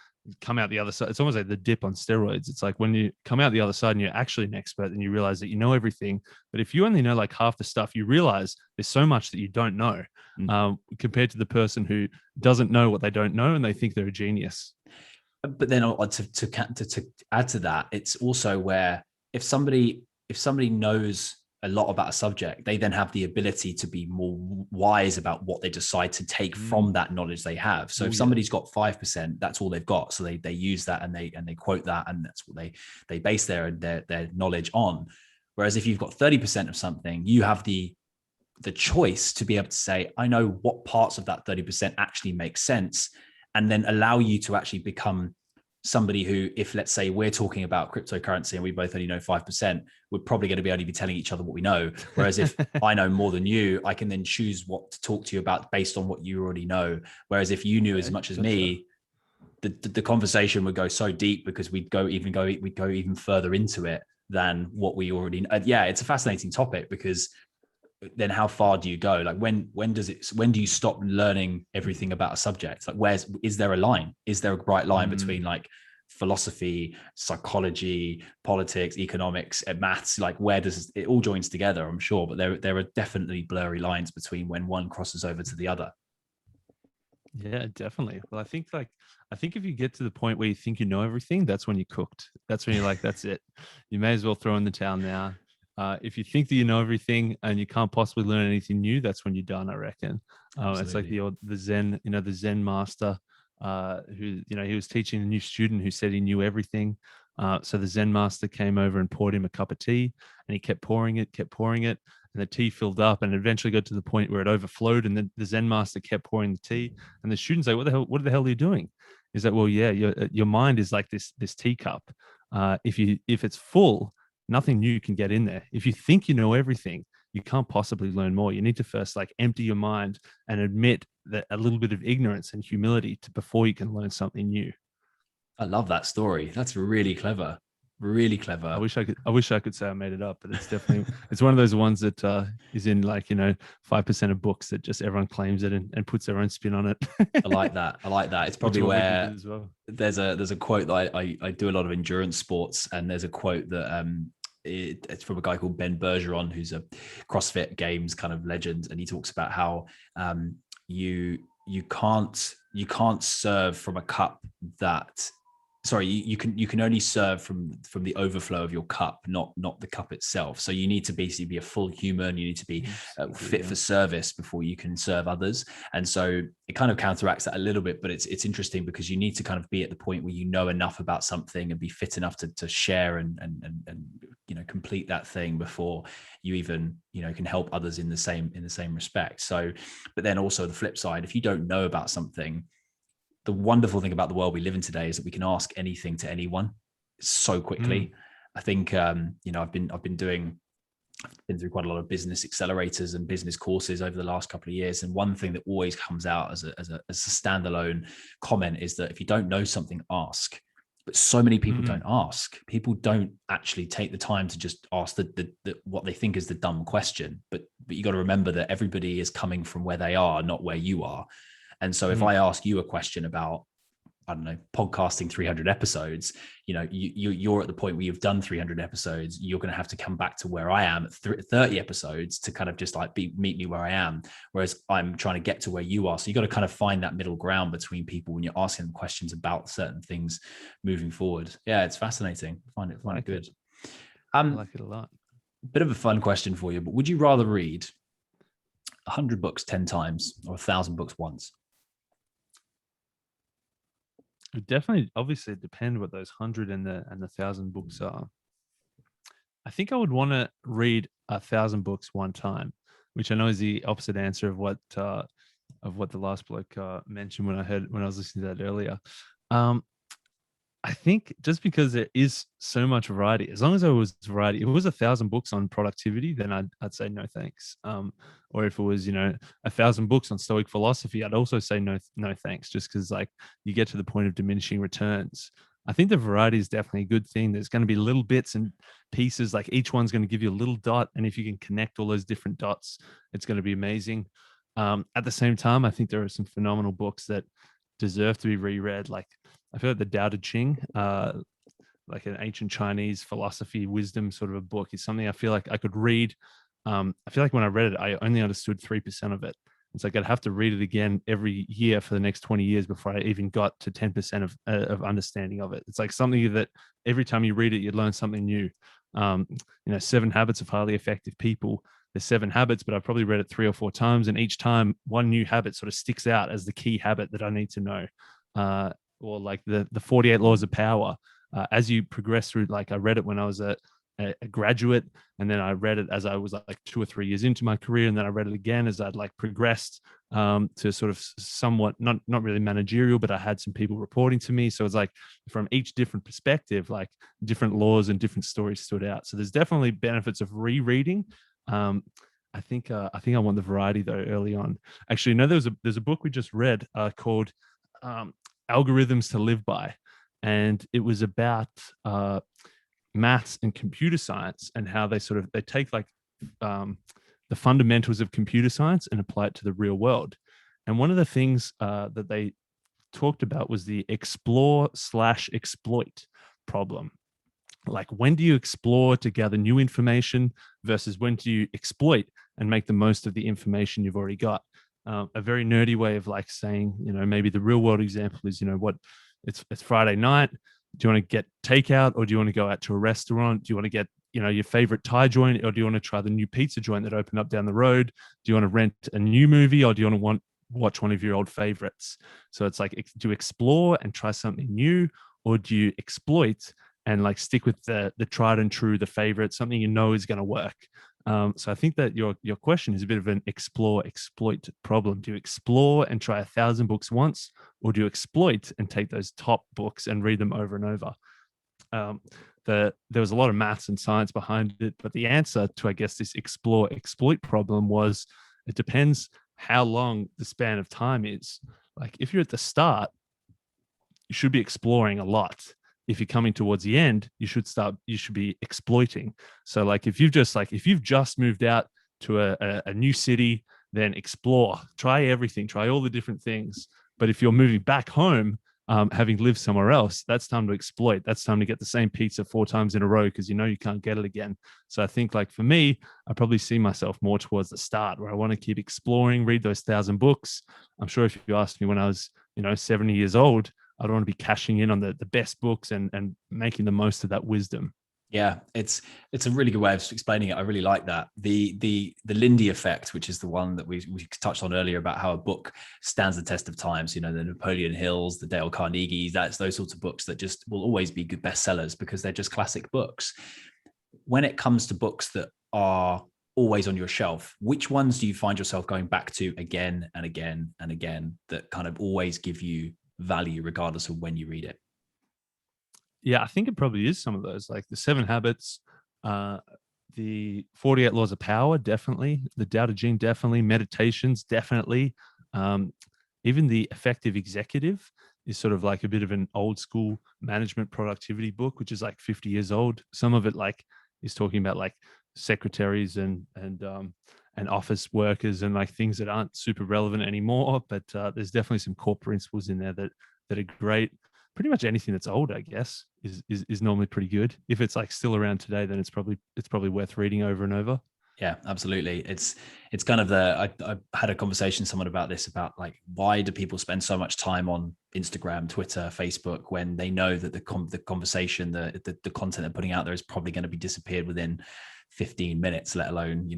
come out the other side. It's almost like the dip on steroids. It's like when you come out the other side and you're actually an expert and you realize that you know everything. But if you only know like half the stuff, you realize there's so much that you don't know, compared to the person who doesn't know what they don't know and they think they're a genius. But then to add to that, it's also where if somebody knows a lot about a subject, they then have the ability to be more wise about what they decide to take from that knowledge they have. So if somebody's got 5%, that's all they've got. So they use that and they quote that, and that's what they base their knowledge on. Whereas if you've got 30% of something, you have the choice to be able to say, I know what parts of that 30% actually make sense, and then allow you to actually become somebody who, if let's say we're talking about cryptocurrency and we both only know 5%, we're probably going to be able to be telling each other what we know. Whereas if I know more than you, I can then choose what to talk to you about based on what you already know. Whereas if you knew as much as me, the conversation would go so deep because we'd go even further into it than what we already know. Yeah, it's a fascinating topic, because then how far do you go? Like when do you stop learning everything about a subject? Like is there a line? Is there a bright line between like philosophy, psychology, politics, economics, and maths? Like where does it all joins together? I'm sure, but there are definitely blurry lines between when one crosses over to the other. Yeah, definitely. Well, I think if you get to the point where you think you know everything, that's when you're cooked. That's when you're like, that's it. You may as well throw in the towel now. If you think that you know everything and you can't possibly learn anything new, that's when you're done, I reckon. It's like the Zen, the Zen master, who, he was teaching a new student who said he knew everything. So the Zen master came over and poured him a cup of tea, and he kept pouring it, and the tea filled up and eventually got to the point where it overflowed. And then the Zen master kept pouring the tea, and the student's like, what the hell are you doing? He's like, well, yeah, your mind is like this teacup. If it's full, nothing new can get in there. If you think you know everything, you can't possibly learn more. You need to first like empty your mind and admit that a little bit of ignorance and humility before you can learn something new. I love that story. That's really clever. Really clever. I wish I could say I made it up, but it's definitely it's one of those ones that is in like 5% of books that just everyone claims it and puts their own spin on it. I like that. It's probably where well. there's a quote that I do a lot of endurance sports, and there's a quote that it's from a guy called Ben Bergeron, who's a CrossFit Games kind of legend, and he talks about how you can't serve from a cup that. Sorry, you can only serve from the overflow of your cup, not the cup itself. So you need to basically be a full human. You need to be fit for service before you can serve others. And so it kind of counteracts that a little bit, but it's interesting because you need to kind of be at the point where you know enough about something and be fit enough to share and complete that thing before you even can help others in the same respect. So, but then also the flip side, if you don't know about something, the wonderful thing about the world we live in today is that we can ask anything to anyone so quickly. I think, I've been through quite a lot of business accelerators and business courses over the last couple of years. And one thing that always comes out as a standalone comment is that if you don't know something, ask. But so many people don't ask. People don't actually take the time to just ask the what they think is the dumb question. But you got to remember that everybody is coming from where they are, not where you are. And so if I ask you a question about, I don't know, podcasting 300 episodes, you're at the point where you've done 300 episodes, you're going to have to come back to where I am at 30 episodes to kind of just like meet me where I am. Whereas I'm trying to get to where you are. So you got to kind of find that middle ground between people when you're asking them questions about certain things moving forward. Yeah, it's fascinating. I find it good. I like it a lot. Bit of a fun question for you, but would you rather read 100 books 10 times or 1,000 books once? It definitely, obviously, depend what those 100 and the 1,000 books are. I think I would want to read 1,000 books one time, which I know is the opposite answer of what the last bloke mentioned when I was listening to that earlier. I think just because there is so much variety, as long as there was variety, if it was 1,000 books on productivity, then I'd say no thanks. Or if it was, 1,000 books on Stoic philosophy, I'd also say no thanks, just because like you get to the point of diminishing returns. I think the variety is definitely a good thing. There's going to be little bits and pieces, like each one's going to give you a little dot, and if you can connect all those different dots, it's going to be amazing. At the same time, I think there are some phenomenal books that deserve to be reread. Like I feel like the Tao Te Ching, like an ancient Chinese philosophy wisdom sort of a book, is something I feel like I could read. I feel like when I read it, I only understood 3% of it. It's like I'd have to read it again every year for the next 20 years before I even got to 10% of understanding of it. It's like something that every time you read it, you learn something new. 7 Habits of Highly Effective People. There's 7 habits, but I've probably read it 3 or 4 times, and each time one new habit sort of sticks out as the key habit that I need to know. Or like the 48 Laws of Power. As you progress through, like I read it when I was a graduate, and then I read it as I was like 2 or 3 years into my career, and then I read it again as I'd like progressed to sort of somewhat not really managerial, but I had some people reporting to me. So it's like from each different perspective, like different laws and different stories stood out. So there's definitely benefits of rereading. I think I want the variety though early on. Actually, no, there's a book we just read called Algorithms to Live By, and it was about maths and computer science, and how they take like the fundamentals of computer science and apply it to the real world. And one of the things that they talked about was the explore/exploit problem. Like, when do you explore to gather new information versus when do you exploit and make the most of the information you've already got? A very nerdy way of like saying, maybe the real world example is, it's Friday night. Do you want to get takeout, or do you want to go out to a restaurant? Do you want to get, your favorite Thai joint, or do you want to try the new pizza joint that opened up down the road? Do you want to rent a new movie, or do you want to watch one of your old favorites? So it's like, do you explore and try something new, or do you exploit and like stick with the tried and true, the favorite, something is going to work? So I think that your question is a bit of an explore/exploit problem. Do you explore and try 1,000 books once, or do you exploit and take those top books and read them over and over? There was a lot of maths and science behind it, but the answer to, I guess, this explore/exploit problem was, it depends how long the span of time is. Like if you're at the start, you should be exploring a lot. If you're coming towards the end, you should be exploiting. So like if you've just moved out to a new city, then explore, try everything, try all the different things. But if you're moving back home, having lived somewhere else, that's time to exploit. That's time to get the same pizza 4 times in a row because you can't get it again. So I think, like for me, I probably see myself more towards the start, where I want to keep exploring, read those 1,000 books. I'm sure if you asked me when I was 70 years old, I don't want to be cashing in on the best books and making the most of that wisdom. Yeah, it's a really good way of explaining it. I really like that. The Lindy effect, which is the one that we touched on earlier about how a book stands the test of time. So, the Napoleon Hills, the Dale Carnegies, that's those sorts of books that just will always be good bestsellers because they're just classic books. When it comes to books that are always on your shelf, which ones do you find yourself going back to again and again and again that kind of always give you value regardless of when you read it? Yeah, I think it probably is some of those, like the 7 Habits, the 48 Laws of Power, definitely. The Tao Te Ching, definitely. Meditations, definitely. Even the Effective Executive is sort of like a bit of an old school management productivity book, which is like 50 years old. Some of it like is talking about like secretaries and office workers and like things that aren't super relevant anymore. But there's definitely some core principles in there that are great. Pretty much anything that's old, I guess, is normally pretty good. If it's like still around today, then it's probably worth reading over and over. Yeah, absolutely. It's kind of I had a conversation with someone about this, about like, why do people spend so much time on Instagram, Twitter, Facebook when they know that the conversation, the content they're putting out there is probably going to be disappeared within 15 minutes, let alone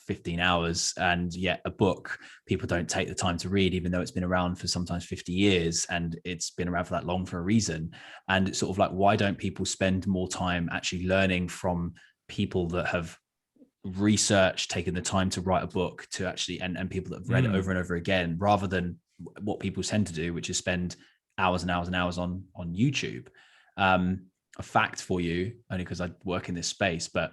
15 hours. And yet a book, people don't take the time to read, even though it's been around for sometimes 50 years and it's been around for that long for a reason. And it's sort of like, why don't people spend more time actually learning from people that have researched, taken the time to write a book, to actually and people that have read it over and over again, rather than what people tend to do, which is spend hours and hours and hours on YouTube. A fact for you, only because I work in this space, but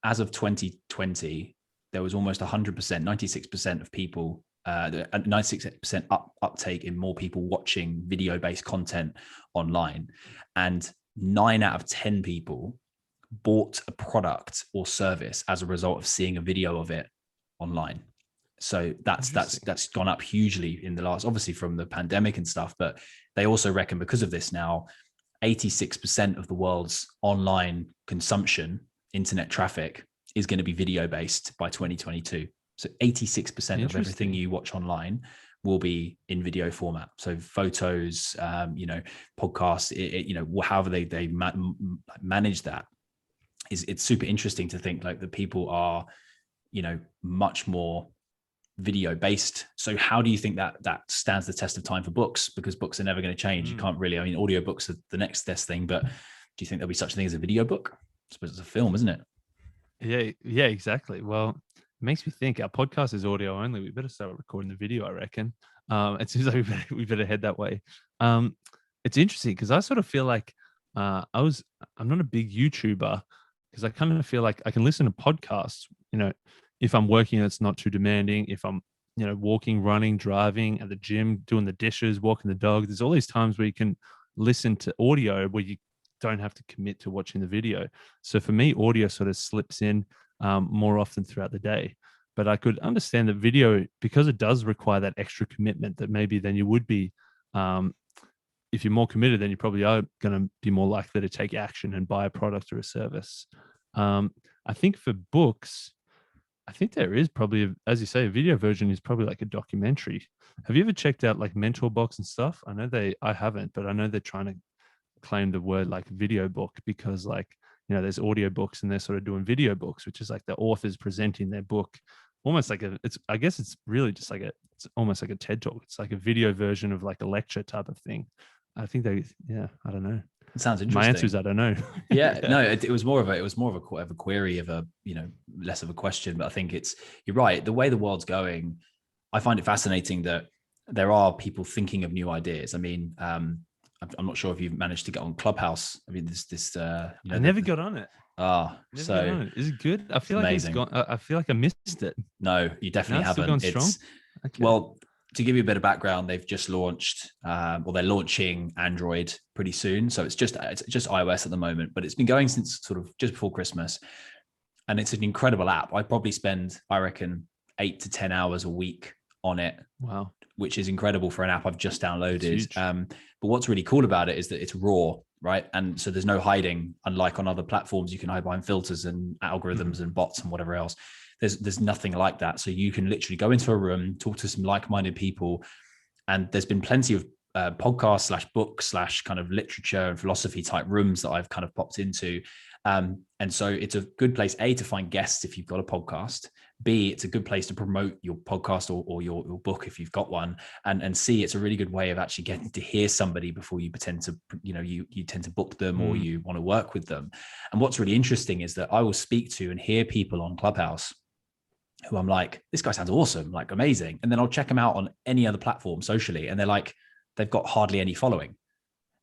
as of 2020, there was almost 100%, 96% of people, 96% uptake in more people watching video-based content online. And 9 out of 10 people bought a product or service as a result of seeing a video of it online. So that's gone up hugely in the last, obviously from the pandemic and stuff, but they also reckon because of this now, 86% of the world's online consumption, internet traffic, is going to be video based by 2022. So 86% of everything you watch online will be in video format. So photos, podcasts, however they manage that. It's super interesting to think like the people are, much more video based. So how do you think that stands the test of time for books? Because books are never going to change. You can't really, audiobooks are the next best thing, but do you think there'll be such a thing as a video book? I suppose it's a film, isn't it? Yeah, exactly. Well, it makes me think our podcast is audio only. We better start recording the video, I reckon. It seems like we better head that way. It's interesting because I sort of feel like I'm not a big YouTuber because I kind of feel like I can listen to podcasts, if I'm working, it's not too demanding. If I'm, walking, running, driving, at the gym, doing the dishes, walking the dog, there's all these times where you can listen to audio where you don't have to commit to watching the video. So for me, audio sort of slips in more often throughout the day. But I could understand that video, because it does require that extra commitment, that maybe then you would be, if you're more committed, then you probably are going to be more likely to take action and buy a product or a service. I think for books, I think there is probably, as you say, a video version is probably like a documentary. Have you ever checked out like Mentor Box and stuff? I haven't, but I know they're trying to claim the word like video book because like, there's audio books and they're sort of doing video books, which is like the authors presenting their book almost like I guess it's really just like it's almost like a TED talk. It's like a video version of like a lecture type of thing. I think I don't know. It sounds interesting. My answer is I don't know. Yeah. No, it was more of a query of a, less of a question, but I think you're right. The way the world's going, I find it fascinating that there are people thinking of new ideas. I mean, I'm not sure if you've managed to get on Clubhouse. I mean, I never got on it. Is it good? I feel like amazing. It's gone. I feel like I missed it. No, you definitely haven't. Still going strong? Okay. Well, to give you a bit of background, they've just launched, they're launching Android pretty soon. So it's just iOS at the moment, but it's been going since sort of just before Christmas. And it's an incredible app. I probably spend, I reckon, 8 to 10 hours a week on it. Wow. Which is incredible for an app I've just downloaded. But what's really cool about it is that it's raw, right? And so there's no hiding, unlike on other platforms, you can hide behind filters and algorithms and bots and whatever else. There's nothing like that. So you can literally go into a room, talk to some like-minded people. And there's been plenty of podcasts / books / kind of literature and philosophy type rooms that I've kind of popped into. And so it's a good place, A, to find guests if you've got a podcast. B, it's a good place to promote your podcast or your book if you've got one. And C, it's a really good way of actually getting to hear somebody before you pretend to, you tend to book them or you want to work with them. And what's really interesting is that I will speak to and hear people on Clubhouse who I'm like, this guy sounds awesome, like amazing. And then I'll check them out on any other platform socially. And they're like, they've got hardly any following.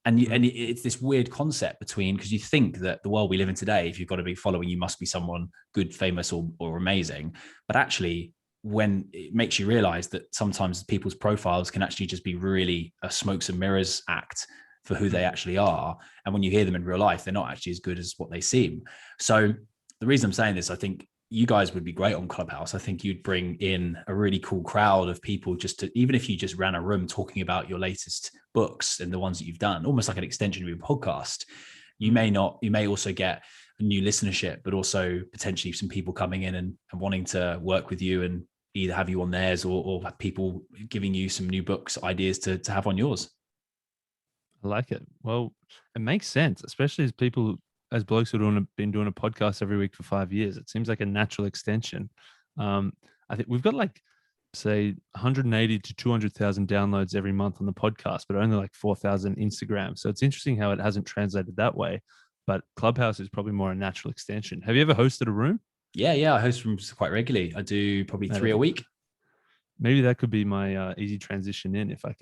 And it's this weird concept between, because you think that the world we live in today, if you've got to be following, you must be someone good, famous, or amazing. But actually, when it makes you realize that sometimes people's profiles can actually just be really a smokes and mirrors act for who they actually are. And when you hear them in real life, they're not actually as good as what they seem. So the reason I'm saying this, I think you guys would be great on Clubhouse. I think you'd bring in a really cool crowd of people just to, even if you just ran a room talking about your latest books and the ones that you've done, almost like an extension of your podcast. You may also get a new listenership, but also potentially some people coming in and wanting to work with you and either have you on theirs or have people giving you some new books, ideas to have on yours. I like it. Well, it makes sense, especially as blokes who have been doing a podcast every week for 5 years. It seems like a natural extension. I think we've got like, say, 180 to 200,000 downloads every month on the podcast, but only like 4,000 Instagram. So it's interesting how it hasn't translated that way. But Clubhouse is probably more a natural extension. Have you ever hosted a room? Yeah, I host rooms quite regularly. I do probably 3 a week. maybe that could be my easy transition in. If I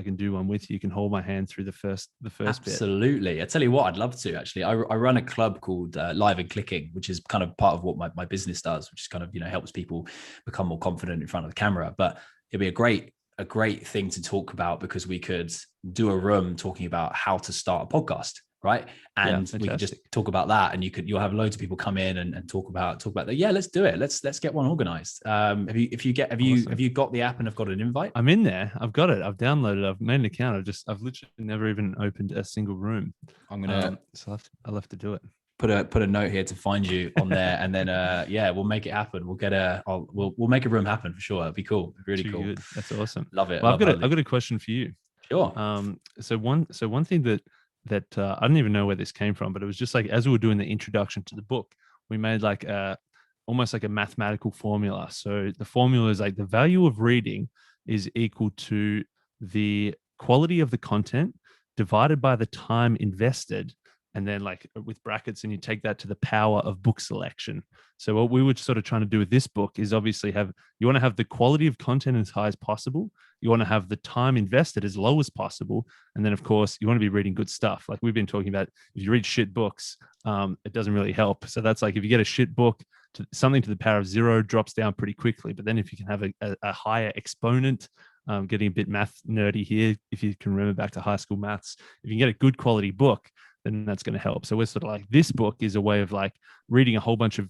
can do one with you, you can hold my hand through the first bit. Absolutely. I tell you what, I'd love to actually. I run a club called Live and Clicking, which is kind of part of what my business does, which is kind of, helps people become more confident in front of the camera. But it'd be a great thing to talk about, because we could do a room talking about how to start a podcast, right? And we could just talk about that, and you'll have loads of people come in and talk about that. Yeah, let's do it. Let's get one organized. Have you got the app and have got an invite? I'm in there. I've got it. I've downloaded it. I've made an account. I've literally never even opened a single room. I'm gonna so I'll have to do it. Put a note here to find you on there, and then we'll make it happen. We'll make a room happen for sure. It'd be cool. Really cool. Good. That's awesome. Love it. Well, I've got a question for you. Sure. So one thing that I don't even know where this came from, but it was just like, as we were doing the introduction to the book, we made like almost like a mathematical formula. So the formula is like the value of reading is equal to the quality of the content divided by the time invested, and then like with brackets, and you take that to the power of book selection. So what we were sort of trying to do with this book is obviously you want to have the quality of content as high as possible. You want to have the time invested as low as possible. And then of course you want to be reading good stuff. Like we've been talking about, if you read shit books, it doesn't really help. So that's like, if you get a shit book, something to the power of 0 drops down pretty quickly. But then if you can have a higher exponent, getting a bit math nerdy here, if you can remember back to high school maths, if you can get a good quality book, then that's going to help. So we're sort of like, this book is a way of like reading a whole bunch of,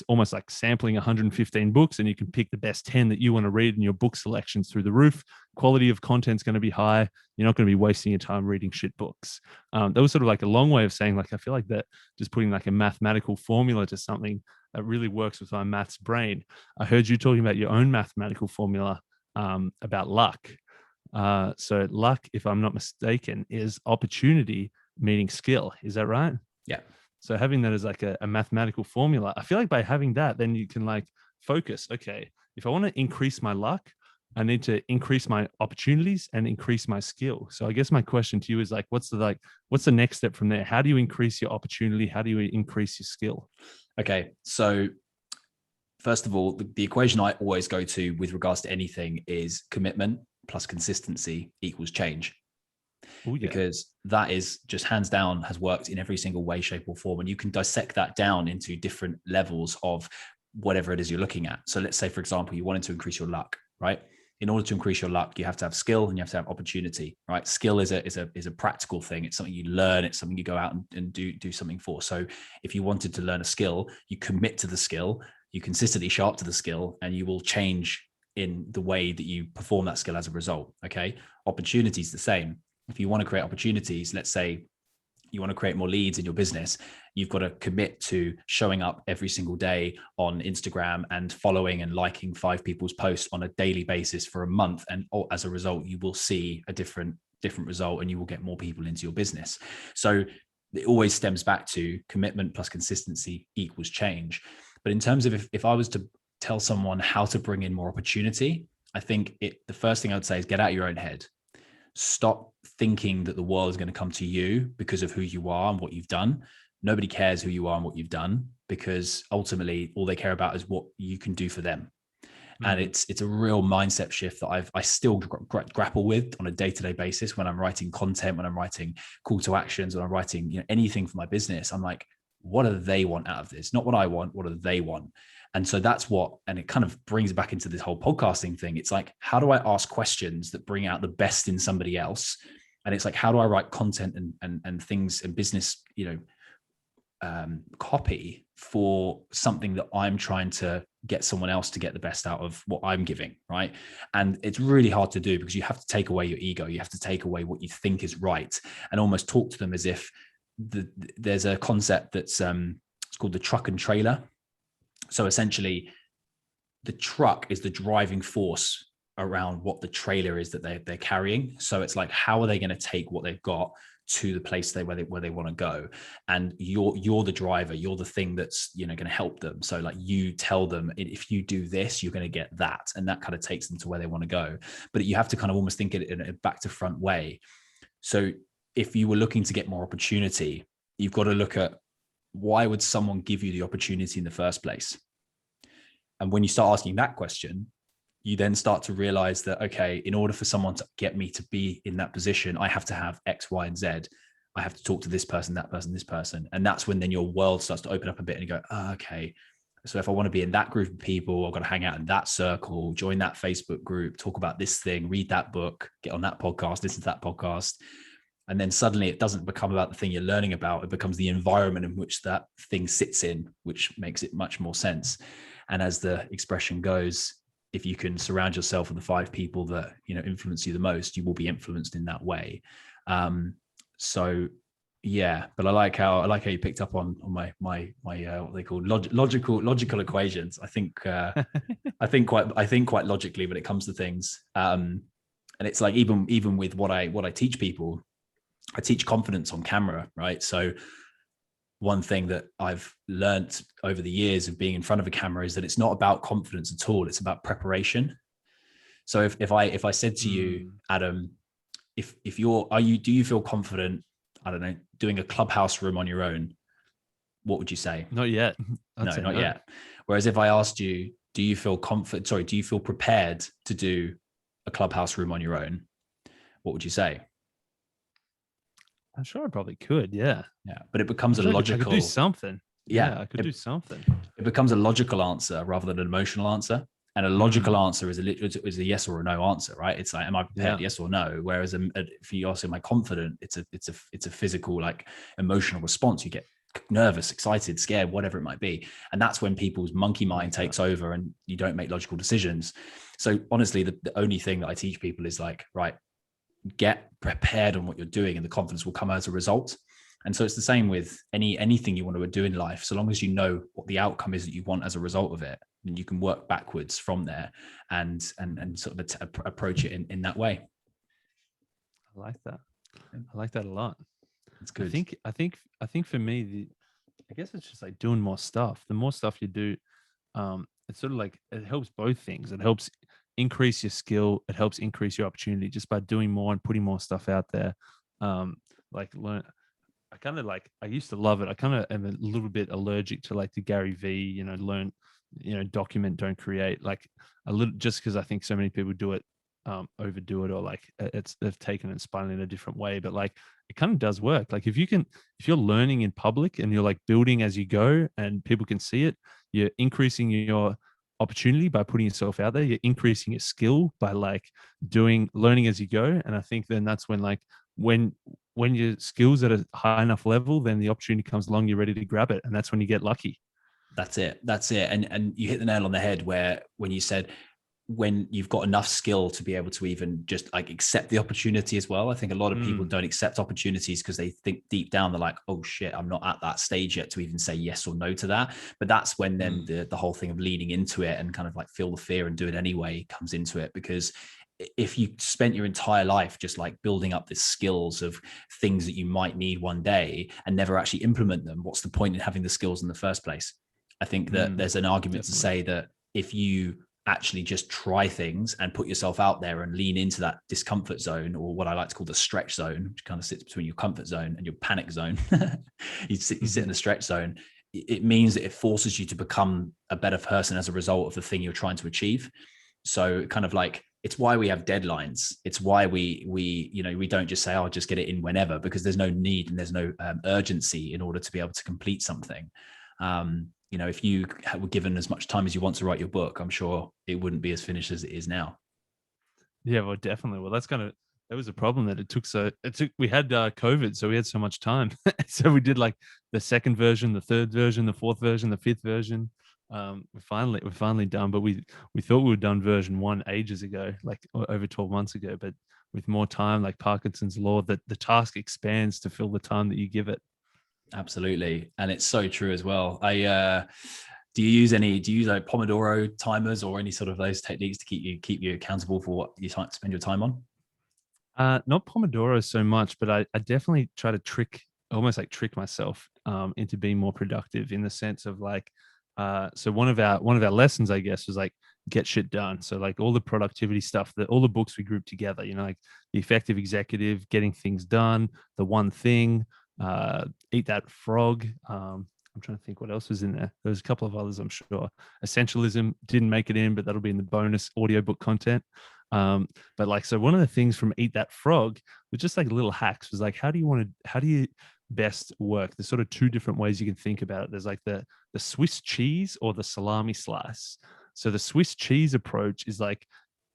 almost like sampling 115 books, and you can pick the best 10 that you want to read, and your book selection's through the roof. Quality of content's going to be high. You're not going to be wasting your time reading shit books. That was sort of like a long way of saying, like, I feel like that just putting like a mathematical formula to something that really works with my maths brain. I heard you talking about your own mathematical formula about luck. So luck, if I'm not mistaken, is opportunity meaning skill. Is that right? Yeah. So having that as like a mathematical formula, I feel like by having that, then you can like focus. Okay, if I want to increase my luck, I need to increase my opportunities and increase my skill. So I guess my question to you is like, what's the next step from there? How do you increase your opportunity? How do you increase your skill? Okay, so first of all, the equation I always go to with regards to anything is commitment plus consistency equals change. Ooh, yeah. Because that is just hands down has worked in every single way, shape, or form. And you can dissect that down into different levels of whatever it is you're looking at. So let's say, for example, you wanted to increase your luck, right? In order to increase your luck, you have to have skill and you have to have opportunity, right? Skill is a practical thing. It's something you learn. It's something you go out and do something for. So if you wanted to learn a skill, you commit to the skill, you consistently show up to the skill, and you will change in the way that you perform that skill as a result. Okay. Opportunity is the same. If you want to create opportunities, let's say you want to create more leads in your business, you've got to commit to showing up every single day on Instagram and following and liking 5 people's posts on a daily basis for a month. And as a result, you will see a different result, and you will get more people into your business. So it always stems back to commitment plus consistency equals change. But in terms of if I was to tell someone how to bring in more opportunity, I think the first thing I would say is get out of your own head. Stop thinking that the world is going to come to you because of who you are and what you've done. Nobody cares who you are and what you've done, because ultimately all they care about is what you can do for them. Mm-hmm. And it's a real mindset shift that I still grapple with on a day-to-day basis when I'm writing content, when I'm writing call to actions, when I'm writing anything for my business. I'm like, what do they want out of this? Not what I want. What do they want? And so and it kind of brings back into this whole podcasting thing. It's like, how do I ask questions that bring out the best in somebody else? And it's like, how do I write content and things and business, copy for something that I'm trying to get someone else to get the best out of what I'm giving, right? And it's really hard to do, because you have to take away your ego. You have to take away what you think is right and almost talk to them as if there's a concept that's it's called the truck and trailer. So essentially, the truck is the driving force around what the trailer is that they're carrying. So it's like, how are they going to take what they've got to the place where they want to go? And you're the driver. You're the thing that's going to help them. So like, you tell them, if you do this, you're going to get that, and that kind of takes them to where they want to go. But you have to kind of almost think it in a back to front way. So if you were looking to get more opportunity, you've got to look at, why would someone give you the opportunity in the first place? And when you start asking that question, you then start to realize that, okay, in order for someone to get me to be in that position, I have to have X, Y, and Z. I have to talk to this person, that person, this person. And that's when then your world starts to open up a bit and you go, oh, okay. So if I want to be in that group of people, I've got to hang out in that circle, join that Facebook group, talk about this thing, read that book, get on that podcast, listen to that podcast. And then suddenly it doesn't become about the thing you're learning about. It becomes the environment in which that thing sits in, which makes it much more sense. And as the expression goes, if you can surround yourself with the 5 people that, you know, influence you the most, you will be influenced in that way. So yeah, but I like how you picked up on my what they call logical equations. I think quite logically when it comes to things. And it's like even with what I teach people, I teach confidence on camera, right? So one thing that I've learned over the years of being in front of a camera is that it's not about confidence at all. It's about preparation. So if I said to you, Adam, do you feel confident, I don't know, doing a clubhouse room on your own? What would you say? Not yet. No, not yet. Whereas if I asked you, do you feel prepared to do a clubhouse room on your own? What would you say? I'm sure I probably could. Yeah. Yeah. But it becomes a logical. I could do something. Yeah. I could do something. It becomes a logical answer rather than an emotional answer. And a logical answer is a yes or a no answer, right? It's like, am I prepared? Yes or no. Whereas if you ask, am I confident? It's a physical, like emotional response. You get nervous, excited, scared, whatever it might be. And that's when people's monkey mind takes over and you don't make logical decisions. So honestly, the only thing that I teach people is like, right, get prepared on what you're doing and the confidence will come as a result. And so it's the same with anything you want to do in life. So long as you know what the outcome is that you want as a result of it, then you can work backwards from there and sort of approach it in that way. I like that. I like that a lot. It's good. I think for me, I guess it's just like doing more stuff. The more stuff you do, it's sort of like it helps both things. It helps increase your skill. It helps increase your opportunity just by doing more and putting more stuff out there. I used to love it. I kind of am a little bit allergic to like the Gary V, learn, document, don't create, like a little, just because I think so many people do it, overdo it, or like they've taken it and spun it in a different way. But like it kind of does work. Like if you're learning in public and you're like building as you go and people can see it, you're increasing your opportunity by putting yourself out there. You're increasing your skill by like learning as you go. And I think then that's when like when your skills at a high enough level, then the opportunity comes along, you're ready to grab it. And that's when you get lucky. That's it. And you hit the nail on the head when you said, when you've got enough skill to be able to even just like accept the opportunity as well. I think a lot of people don't accept opportunities because they think deep down, they're like, oh shit, I'm not at that stage yet to even say yes or no to that. But that's when then the whole thing of leaning into it and kind of like feel the fear and do it anyway comes into it. Because if you spent your entire life just like building up the skills of things that you might need one day and never actually implement them, what's the point in having the skills in the first place? I think that there's an argument to say that if you actually just try things and put yourself out there and lean into that discomfort zone, or what I like to call the stretch zone, which kind of sits between your comfort zone and your panic zone. you sit in the stretch zone. It means that it forces you to become a better person as a result of the thing you're trying to achieve. So kind of like, it's why we have deadlines. It's why we don't just say, I'll just get it in whenever, because there's no need and there's no urgency in order to be able to complete something. If you were given as much time as you want to write your book, I'm sure it wouldn't be as finished as it is now. Yeah, well, definitely. Well, that was a problem that we had COVID, so we had so much time. So we did like the second version, the third version, the fourth version, the fifth version. We're finally done, but we thought we were done version 1 ages ago, like over 12 months ago. But with more time, like Parkinson's law, that the task expands to fill the time that you give it. Absolutely. And it's so true as well. Do you use like Pomodoro timers or any sort of those techniques to keep you accountable for what you spend your time on? Not Pomodoro so much, but I definitely try to trick myself into being more productive, in the sense of like, so one of our lessons, I guess, was like get shit done. So like all the productivity stuff, all the books we grouped together, like The Effective Executive, Getting Things Done, The One Thing, Eat That Frog, I'm trying to think what else was in there. There's a couple of others, I'm sure. Essentialism didn't make it in, but that'll be in the bonus audiobook content. But like, so one of the things from Eat That Frog was just like little hacks, was like, how do you best work? There's sort of two different ways you can think about it. There's like the Swiss cheese or the salami slice. So the Swiss cheese approach is like,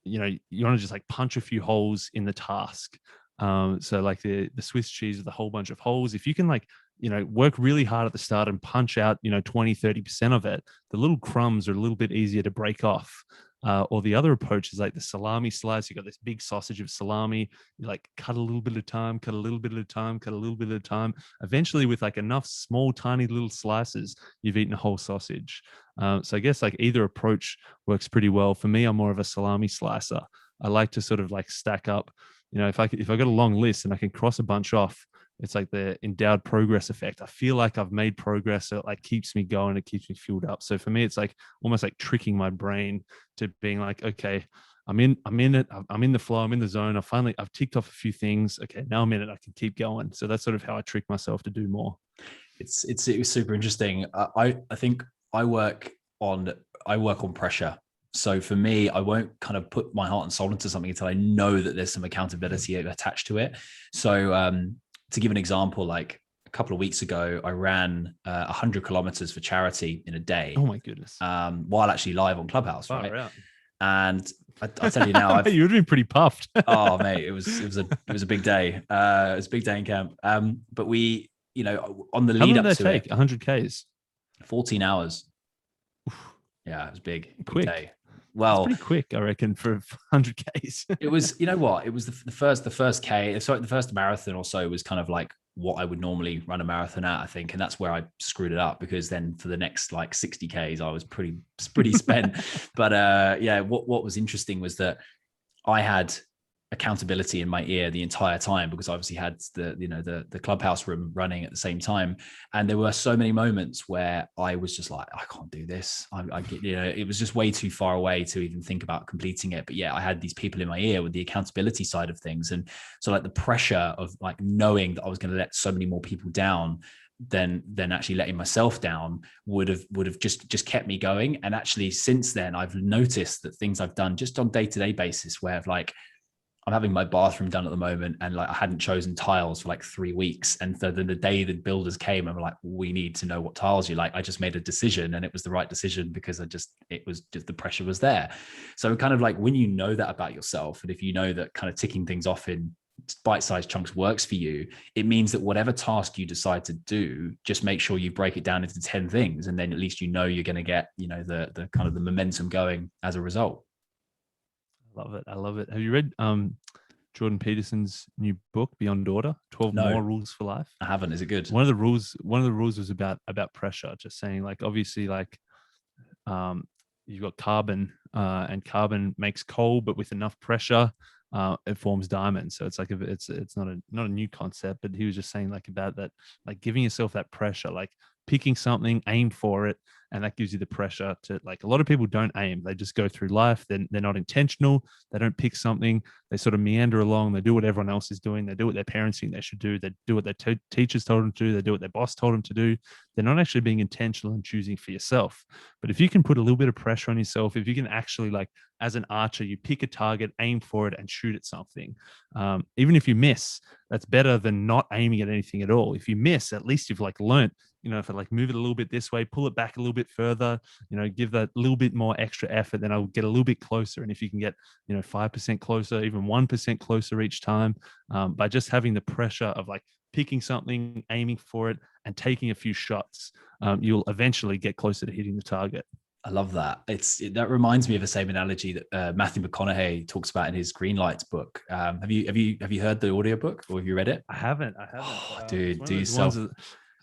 you want to just like punch a few holes in the task. So like the Swiss cheese with a whole bunch of holes, if you can like, work really hard at the start and punch out, 20, 30% of it, the little crumbs are a little bit easier to break off. Or the other approach is like the salami slice. You got this big sausage of salami. You like cut a little bit of time, cut a little bit of time, cut a little bit of time. Eventually, with like enough small, tiny little slices, you've eaten a whole sausage. So I guess like either approach works pretty well. For me, I'm more of a salami slicer. I like to sort of like stack up. If I got a long list and I can cross a bunch off, it's like the endowed progress effect. I feel like I've made progress, so it like keeps me going. It keeps me fueled up. So for me, it's like almost like tricking my brain to being like, okay, I'm in it. I'm in the flow. I'm in the zone. I've ticked off a few things. Okay, now I'm in it. I can keep going. So that's sort of how I trick myself to do more. It was super interesting. I think I work on pressure. So for me, I won't kind of put my heart and soul into something until I know that there's some accountability attached to it. So to give an example, like a couple of weeks ago, I ran 100 kilometers for charity in a day. Oh my goodness! While actually live on Clubhouse, right? Out. And I tell you now, you would be pretty puffed. Oh mate, it was a big day. It was a big day in camp. But we, on the lead up to take? 100 Ks, 14 hours. Yeah, it was big quick day. Well, it's pretty quick, I reckon, for 100 Ks. It was, what? It was the first K. Sorry, the first marathon or so was kind of like what I would normally run a marathon at, I think, and that's where I screwed it up, because then for the next like 60 Ks, I was pretty spent. But what was interesting was that I had accountability in my ear the entire time, because I obviously had the Clubhouse room running at the same time, and there were so many moments where I was just like, I can't do this. I get, it was just way too far away to even think about completing it. But yeah, I had these people in my ear with the accountability side of things, and so like the pressure of like knowing that I was going to let so many more people down than actually letting myself down would have just kept me going. And actually since then, I've noticed that things I've done just on day-to-day basis, where like I'm having my bathroom done at the moment, and like I hadn't chosen tiles for like 3 weeks. And so then the day the builders came, I'm like, we need to know what tiles you like. I just made a decision, and it was the right decision, because it was just the pressure was there. So kind of like when you know that about yourself, and if you know that kind of ticking things off in bite-sized chunks works for you, it means that whatever task you decide to do, just make sure you break it down into 10 things. And then at least you're going to get, the kind of the momentum going as a result. I love it. Have you read Jordan Peterson's new book, Beyond Order, 12 More Rules for Life? I haven't. Is it good? One of the rules was about pressure, just saying like, obviously, like you've got carbon, and carbon makes coal, but with enough pressure, it forms diamonds. So it's like, it's not a new concept, but he was just saying like about that, like giving yourself that pressure, like picking something, aim for it, and that gives you the pressure to, like, a lot of people don't aim. They just go through life. They're not intentional. They don't pick something. They sort of meander along. They do what everyone else is doing. They do what their parents think they should do. They do what their teachers told them to do. They do what their boss told them to do. They're not actually being intentional and choosing for yourself. But if you can put a little bit of pressure on yourself, if you can actually, like, as an archer, you pick a target, aim for it, and shoot at something. Even if you miss, that's better than not aiming at anything at all. If you miss, at least you've like learned, if I like move it a little bit this way, pull it back a little bit further, give that little bit more extra effort, then I'll get a little bit closer. And if you can get, 5% closer, even 1% closer each time, by just having the pressure of like picking something, aiming for it, and taking a few shots, you'll eventually get closer to hitting the target. I love that. That reminds me of the same analogy that Matthew McConaughey talks about in his Green Lights book. Have you heard the audiobook, or have you read it? I haven't. Oh, dude, do yourself.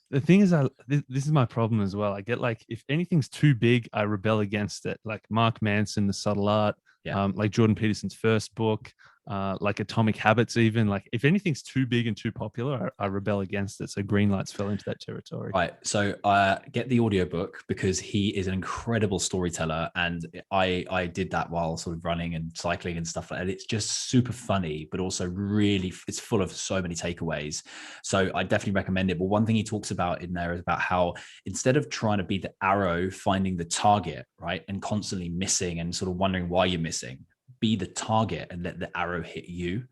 The thing is, this is my problem as well. I get like, if anything's too big, I rebel against it. Like Mark Manson, The Subtle Art, like Jordan Peterson's first book, like Atomic Habits, even. Like if anything's too big and too popular, I rebel against it. So Green Lights fell into that territory. Right. So get the audiobook because he is an incredible storyteller. And I did that while sort of running and cycling and stuff like that. It's just super funny, but also really, it's full of so many takeaways. So I definitely recommend it. But one thing he talks about in there is about how instead of trying to be the arrow, finding the target, right, and constantly missing and sort of wondering why you're missing, be the target and let the arrow hit you.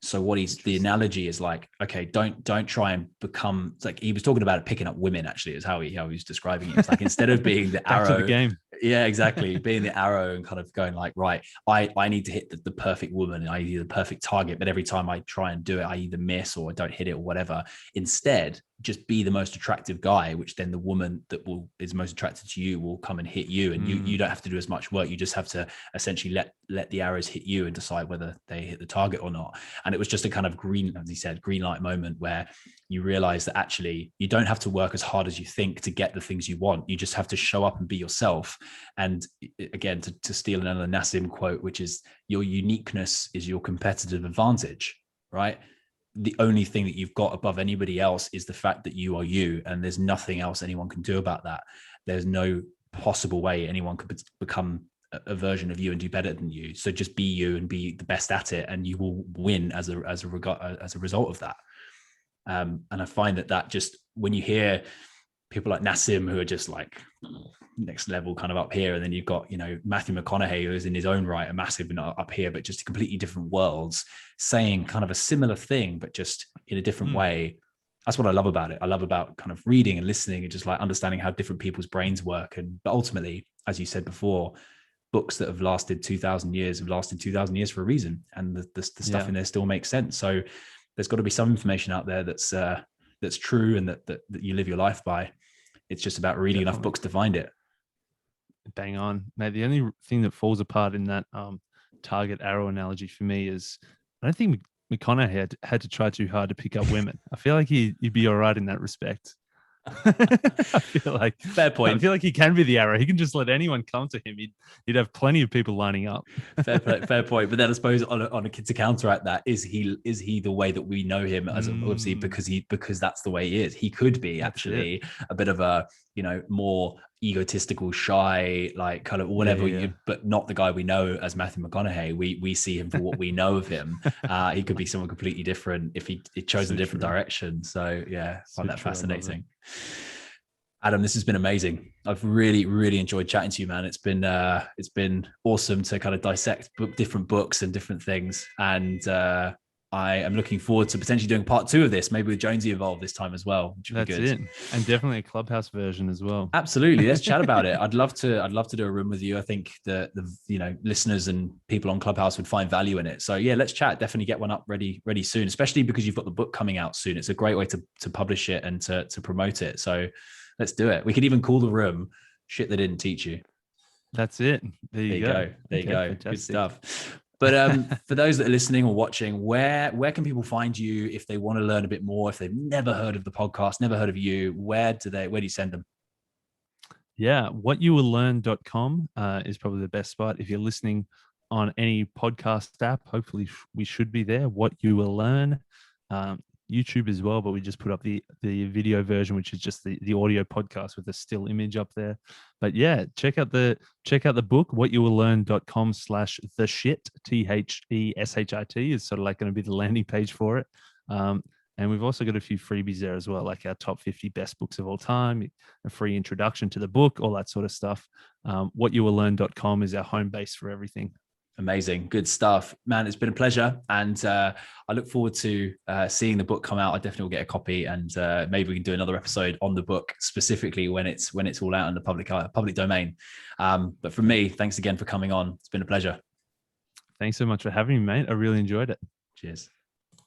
So the analogy is like, okay, don't try and become, it's like he was talking about it, picking up women, actually, is how he was describing it. It's like, instead of being the Back arrow, to the game. Yeah, exactly. Being the arrow and kind of going like, right, I need to hit the perfect woman and I need the perfect target. But every time I try and do it, I either miss or I don't hit it or whatever. Instead, just be the most attractive guy, which then the woman that is most attracted to you will come and hit you. And you don't have to do as much work. You just have to essentially let the arrows hit you and decide whether they hit the target or not. And it was just a kind of green, as he said, green light moment where you realize that actually you don't have to work as hard as you think to get the things you want. You just have to show up and be yourself. And again, to steal another Nassim quote, which is, your uniqueness is your competitive advantage, right? The only thing that you've got above anybody else is the fact that you are you, and there's nothing else anyone can do about that. There's no possible way anyone could become a version of you and do better than you. So just be you and be the best at it, and you will win as a result of that. And I find that just when you hear people like Nassim, who are just like next level kind of up here, and then you've got, Matthew McConaughey, who is in his own right a massive up here, but just completely different worlds, saying kind of a similar thing but just in a different way. That's what I love about it. I love about kind of reading and listening and just like understanding how different people's brains work. But ultimately, as you said before, books that have lasted 2,000 years have lasted 2,000 years for a reason, and the stuff in there still makes sense. So there's got to be some information out there that's true and that you live your life by. It's just about reading enough books to find it. Bang on, mate. The only thing that falls apart in that target arrow analogy for me is, I don't think McConaughey had to try too hard to pick up women. I feel like he'd be all right in that respect. I feel like fair point. I feel like he can be the arrow. He can just let anyone come to him. He'd have plenty of people lining up. fair point. But then I suppose on a to counteract that, is he the way that we know him as obviously because that's the way he is. He could be actually a bit of a more egotistical, shy, like kind of whatever, but not the guy we know as Matthew McConaughey. We see him for what we know of him. He could be someone completely different if he chose a different direction. So yeah, I find that fascinating. Adam, this has been amazing. I've really, really enjoyed chatting to you, man. It's been awesome to kind of dissect different books and different things. And I am looking forward to potentially doing part 2 of this, maybe with Jonesy involved this time as well. Which would be good. It. And definitely a Clubhouse version as well. Absolutely. Let's chat about it. I'd love to do a room with you. I think the listeners and people on Clubhouse would find value in it. So yeah, let's chat. Definitely get one up ready soon, especially because you've got the book coming out soon. It's a great way to publish it and to promote it. So let's do it. We could even call the room Shit They Didn't Teach You. That's it. There you go. There you go. Fantastic. Good stuff. But for those that are listening or watching, where can people find you if they want to learn a bit more, if they've never heard of the podcast, never heard of you? Where do you send them? Yeah, whatyoullearn.com is probably the best spot. If you're listening on any podcast app, hopefully we should be there. What You Will Learn. YouTube as well, but we just put up the video version, which is just the audio podcast with a still image up there. But yeah, check out the book, whatyoullearn.com/theshit, THESHIT is sort of like going to be the landing page for it. And we've also got a few freebies there as well, like our top 50 best books of all time, a free introduction to the book, all that sort of stuff. Whatyoullearn.com is our home base for everything. Amazing. Good stuff, man. It's been a pleasure. And I look forward to seeing the book come out. I definitely will get a copy, and maybe we can do another episode on the book specifically when it's all out in the public domain. But from me, thanks again for coming on. It's been a pleasure. Thanks so much for having me, mate. I really enjoyed it. Cheers.